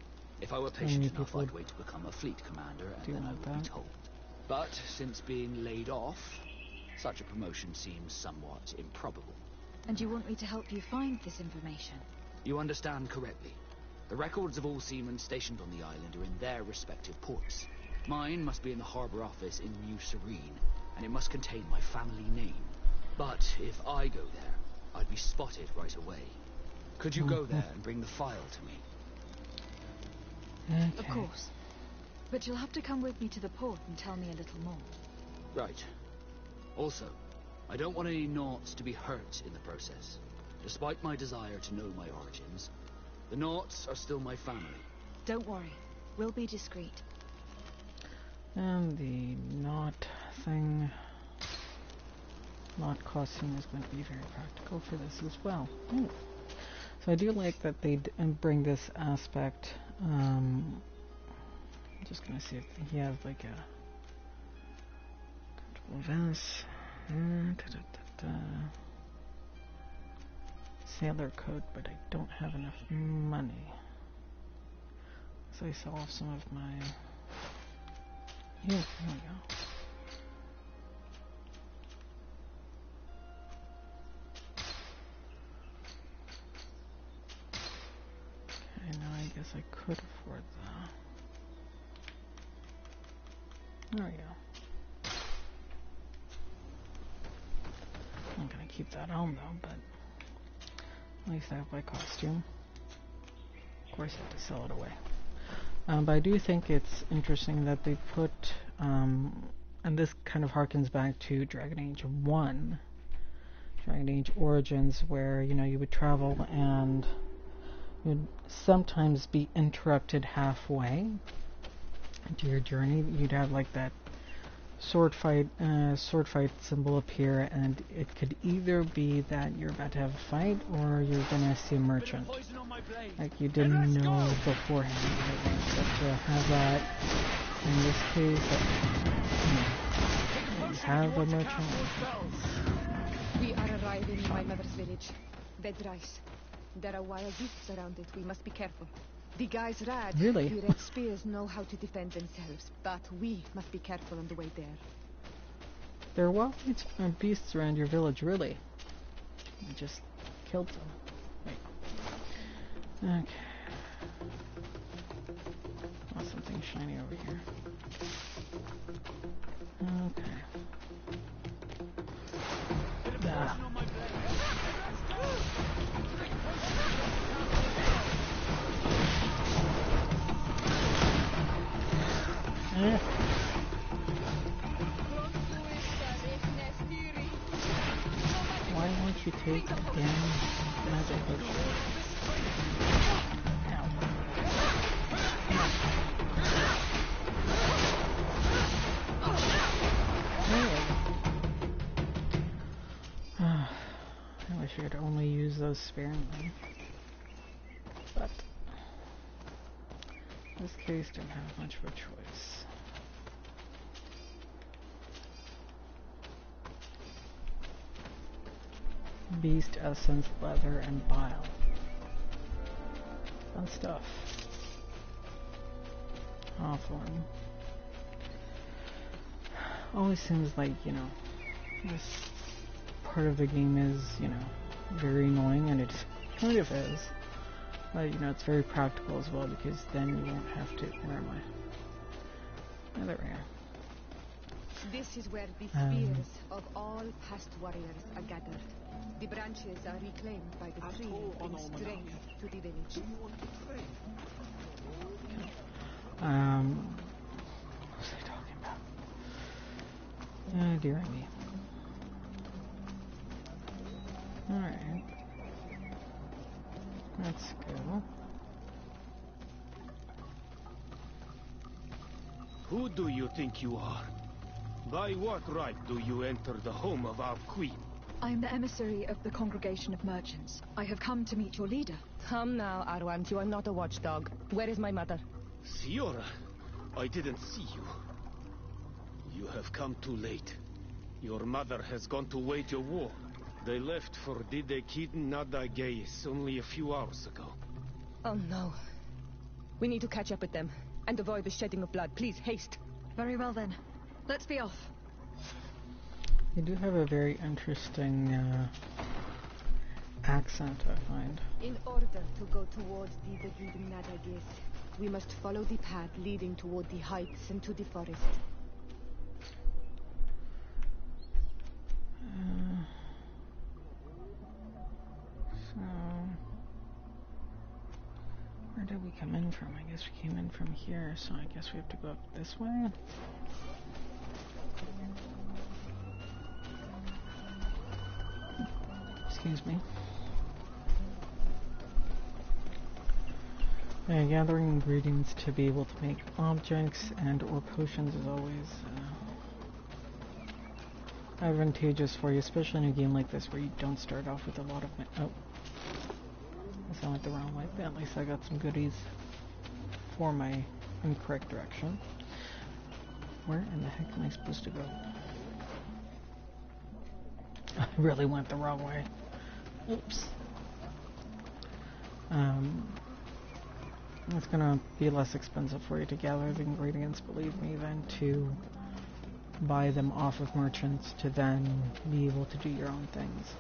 If I were patient enough, I'd wait to become a fleet commander, and then I would be told. But since being laid off, such a promotion seems somewhat improbable. And you want me to help you find this information? You understand correctly. The records of all seamen stationed on the island are in their respective ports. Mine must be in the harbour office in New Serene, and it must contain my family name. But if I go there, I'd be spotted right away. Could you go there and bring the file to me? Okay. Of course. But you'll have to come with me to the port and tell me a little more. Right. Also, I don't want any Naughts to be hurt in the process. Despite my desire to know my origins, the Naughts are still my family. Don't worry. We'll be discreet. And the knot thing... Knot costume is going to be very practical for this as well. Ooh. So I do like that they bring this aspect... I'm just gonna see if he has like a comfortable vest, sailor coat, but I don't have enough money. So I sell off some of my. Here we go. Okay, now I guess I could afford that. There we go. I'm gonna keep that on though, but at least I have my costume. Of course I have to sell it away. But I do think it's interesting that they put, and this kind of harkens back to Dragon Age 1, Dragon Age Origins, where, you know, you would travel and you would sometimes be interrupted halfway into your journey. You'd have like that sword fight symbol appear, and it could either be that you're about to have a fight or you're gonna see a merchant. Like you didn't know beforehand, but to have that In this case, we have a merchant. We are arriving in my mother's village. Vedrice. There are wild beasts around it. We must be careful. The guys Rad, Really? the red spears know how to defend themselves, but we must be careful on the way there. There are wild beasts around your village, really? I just killed them. Wait. Okay. Oh, something shiny over here. Okay. Ah. Eh. Why won't you take the damn magic potion? Ow. I wish I could only use those sparingly. But in this case, don't have much of a choice. Beast essence, leather, and bile. Fun stuff. Hawthorne. Always seems like, you know, this part of the game is, you know, very annoying, and it kind of is. But, you know, it's very practical as well, because then you won't have to... Where am I? Oh, there we are. This is where the spears of all past warriors are gathered. The branches are reclaimed by the tree and bring strength to the village. What was I talking about? Oh, dear me. Alright. Let's go. Who do you think you are? By what right do you enter the home of our queen? I am the emissary of the Congregation of Merchants. I have come to meet your leader. Come now, Arwant, you are not a watchdog. Where is my mother? Siora, I didn't see you. You have come too late. Your mother has gone to wage a war. They left for Didekid Nadageis only a few hours ago. Oh no. We need to catch up with them and avoid the shedding of blood. Please, haste. Very well then. Let's be off. You do have a very interesting accent, I find. In order to go towards Didekid Nadageis, we must follow the path leading toward the heights and to the forest. So, where did we come in from? I guess we came in from here, so I guess we have to go up this way. Excuse me. Yeah, gathering ingredients to be able to make objects and or potions is always advantageous for you, especially in a game like this where you don't start off with a lot of... Oh. I went the wrong way, but at least I got some goodies for my incorrect direction. Where in the heck am I supposed to go? I really went the wrong way. Oops. It's gonna be less expensive for you to gather the ingredients, believe me, than to buy them off of merchants to then be able to do your own things.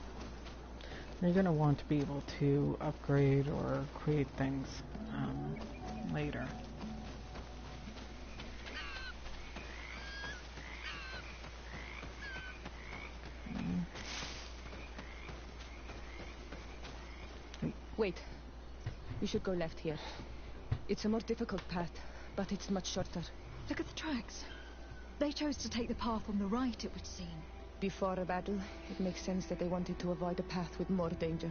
You're gonna want to be able to upgrade or create things later. Wait. We should go left here. It's a more difficult path, but it's much shorter. Look at the tracks. They chose to take the path on the right, it would seem. Before a battle, it makes sense that they wanted to avoid a path with more danger.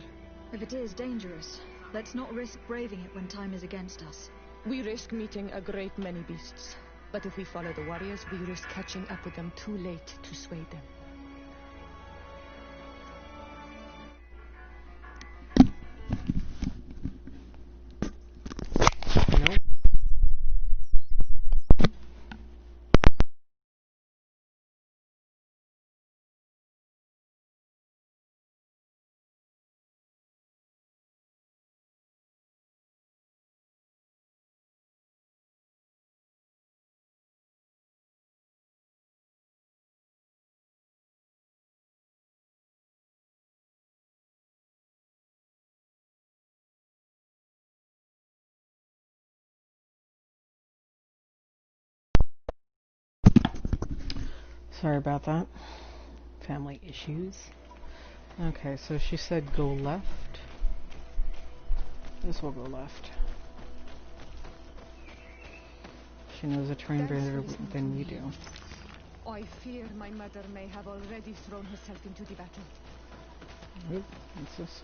If it is dangerous, let's not risk braving it when time is against us. We risk meeting a great many beasts. But if we follow the warriors, we risk catching up with them too late to sway them. Sorry about that. Family issues. Okay, so she said go left. This will go left. She knows the terrain better than you do. I fear my mother may have already thrown herself into the battle. Oop, what's this?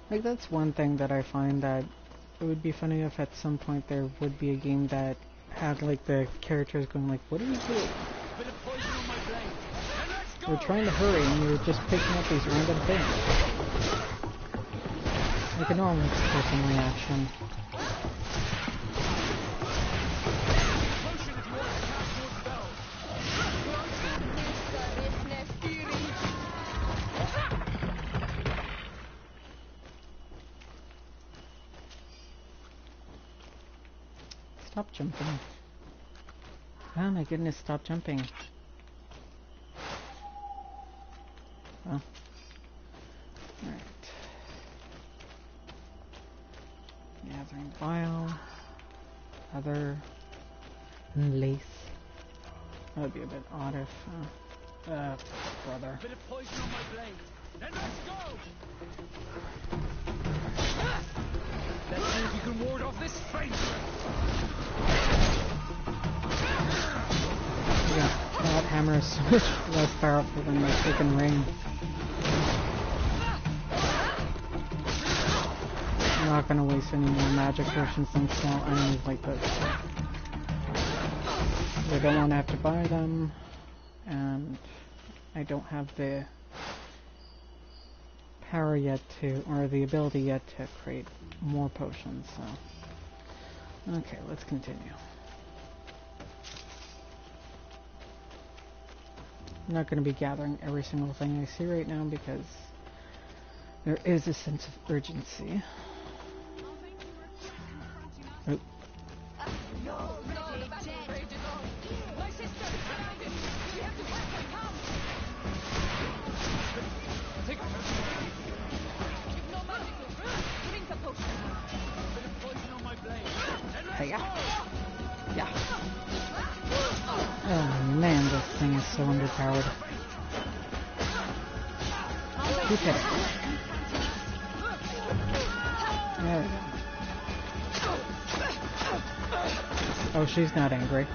Like, that's one thing that I find that it would be funny if at some point there would be a game that had, like, the characters going like, what are you doing? We're trying to hurry and you're just picking up these random things. Like a normal person reaction. Stop jumping. Oh my goodness, stop jumping. Oh. Alright. Gathering bile. Other. Lace. That would be a bit odd if, brother. Bit of poison on my blade. Then let's go! Let's see if you can ward off this fate. Yeah, that hammer is so much less powerful than my freaking ring. I'm not gonna waste any more magic potions on small enemies like this. I don't want to have to buy them, and I don't have the power yet to, or the ability yet to create more potions, so. Okay, let's continue. I'm not going to be gathering every single thing I see right now because there is a sense of urgency. Oh. Yeah. Oh man, this thing is so underpowered. Keep hitting. There we go. Oh, she's not angry.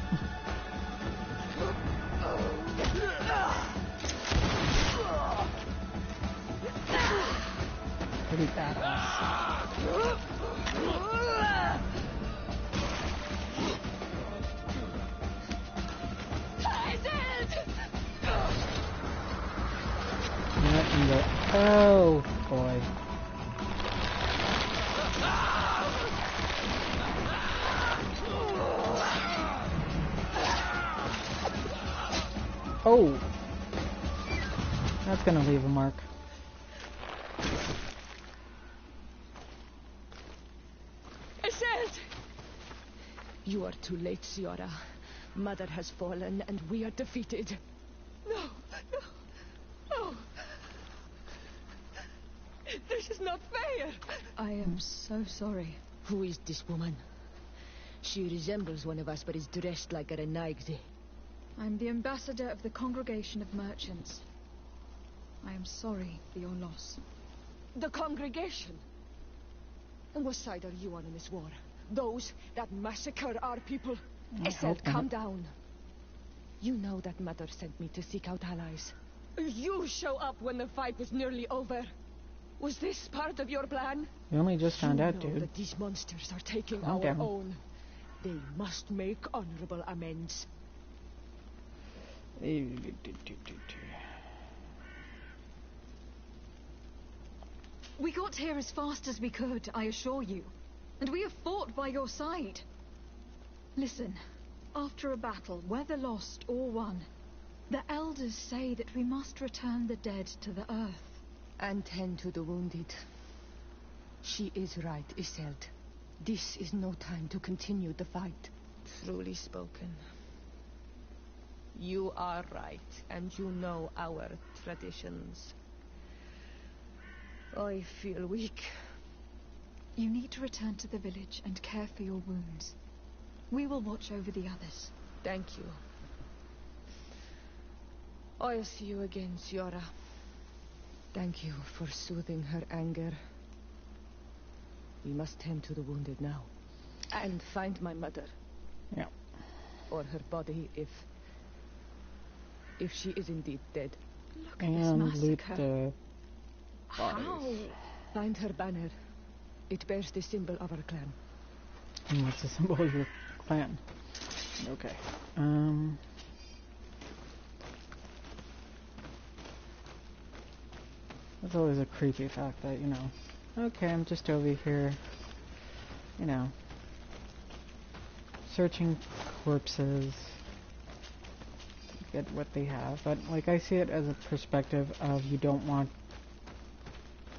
Pretty badass. Oh boy. Oh! That's gonna leave a mark. You are too late, Ciara. Mother has fallen and we are defeated. No. This is not fair. I am so sorry. Who is this woman? She resembles one of us, but is dressed like a Renegade. I'm the ambassador of the Congregation of Merchants. I am sorry for your loss. The Congregation? And what side are you on in this war? Those that massacre our people? Estelle, calm down. You know that Mother sent me to seek out allies. You show up when the fight was nearly over. Was this part of your plan? You only just found out, You know dude. that these monsters are taking Calm our down. own. They must make honorable amends. We got here as fast as we could, I assure you. And we have fought by your side. Listen, after a battle, whether lost or won, the elders say that we must return the dead to the earth. And tend to the wounded. She is right, Iseult. This is no time to continue the fight. Truly spoken. You are right, and you know our traditions. I feel weak. You need to return to the village and care for your wounds. We will watch over the others. Thank you. I'll see you again, Ciara. Thank you for soothing her anger. We must tend to the wounded now. And find my mother. Yeah. Or her body, if she is indeed dead. Look at this loot massacre. the How? bodies. Find her banner. It bears the symbol of our clan. And what's the symbol of your clan? Okay. That's always a creepy fact that, you know, okay, I'm just over here, you know, searching corpses, get what they have. But, like, I see it as a perspective of you don't want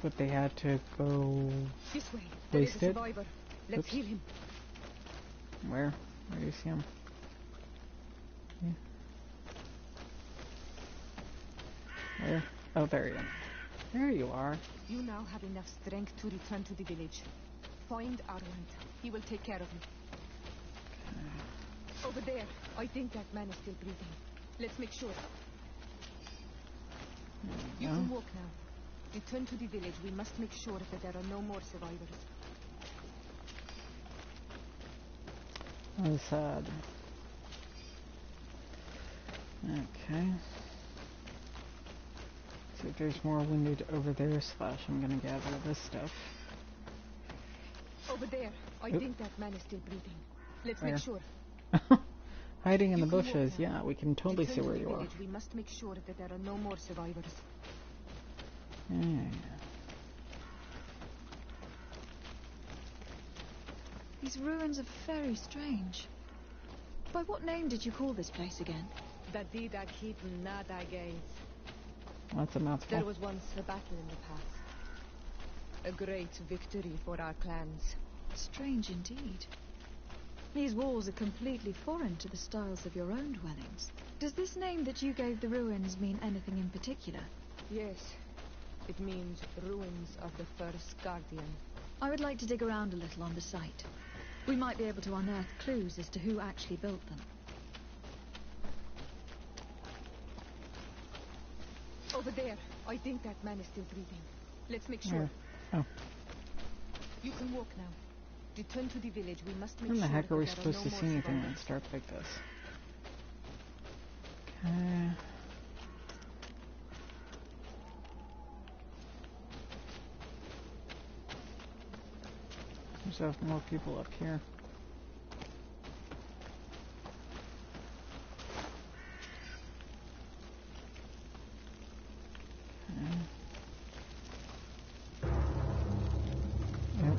what they had to go This way. There is a wasted. survivor. Let's Oops. heal him. Where do you see him? Yeah. Where? Oh, there you are. There you are. You now have enough strength to return to the village. Find Arwand. He will take care of you. Over there. I think that man is still breathing. Let's make sure. You can walk now. Return to the village. We must make sure that there are no more survivors. That was sad. Okay. See if there's more wounded over there, slash I'm gonna gather this stuff. Over there. I think that man is still breathing. Let's Where? make sure. Hiding in the You can walk bushes, now. yeah, we can totally Return see to where the you are. village. We must make sure that there are no more survivors. Yeah. These ruins are very strange. By what name did you call this place again? Dadida Keaton Nadagays. That's a mouthful. There was once a battle in the past. A great victory for our clans. Strange indeed. These walls are completely foreign to the styles of your own dwellings. Does this name that you gave the ruins mean anything in particular? Yes. It means ruins of the first guardian. I would like to dig around a little on the site. We might be able to unearth clues as to who actually built them. Over there. I think that man is still breathing. Let's make sure. Oh. You can walk now. Return to the village. We must make When sure the heck are we that there supposed no to more see anything survivors. that starts like this? Okay. There's more people up here. Okay. Yep.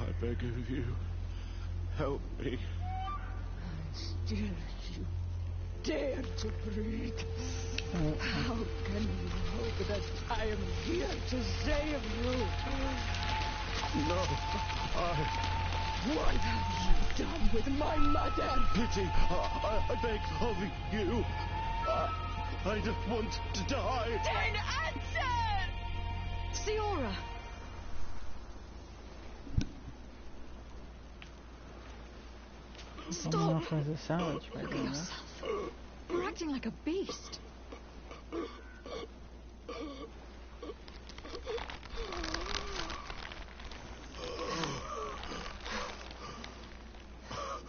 I beg of you, help me. Still you dare to breathe. How can you hope that I am here to save you? No, What have you done with my mother? Pity, I beg of you. I don't want to die. Then answer! Ciara! Coming off as a savage right Look at now. yourself. You're acting like a beast.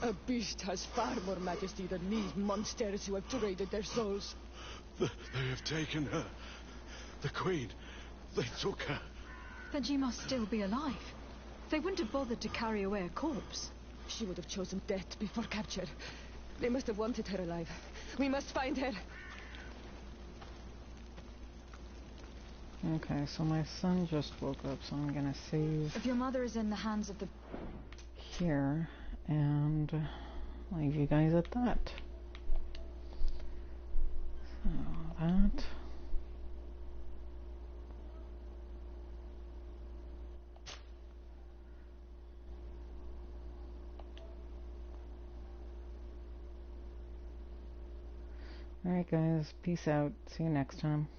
A beast has far more majesty than these monsters who have traded their souls. They have taken her. The Queen. They took her. Then she must still be alive. They wouldn't have bothered to carry away a corpse. She would have chosen death before capture. They must have wanted her alive. We must find her. Okay, so my son just woke up, so I'm gonna save If your mother is in the hands of the... here and leave you guys at that. So that. Alright guys, peace out. See you next time.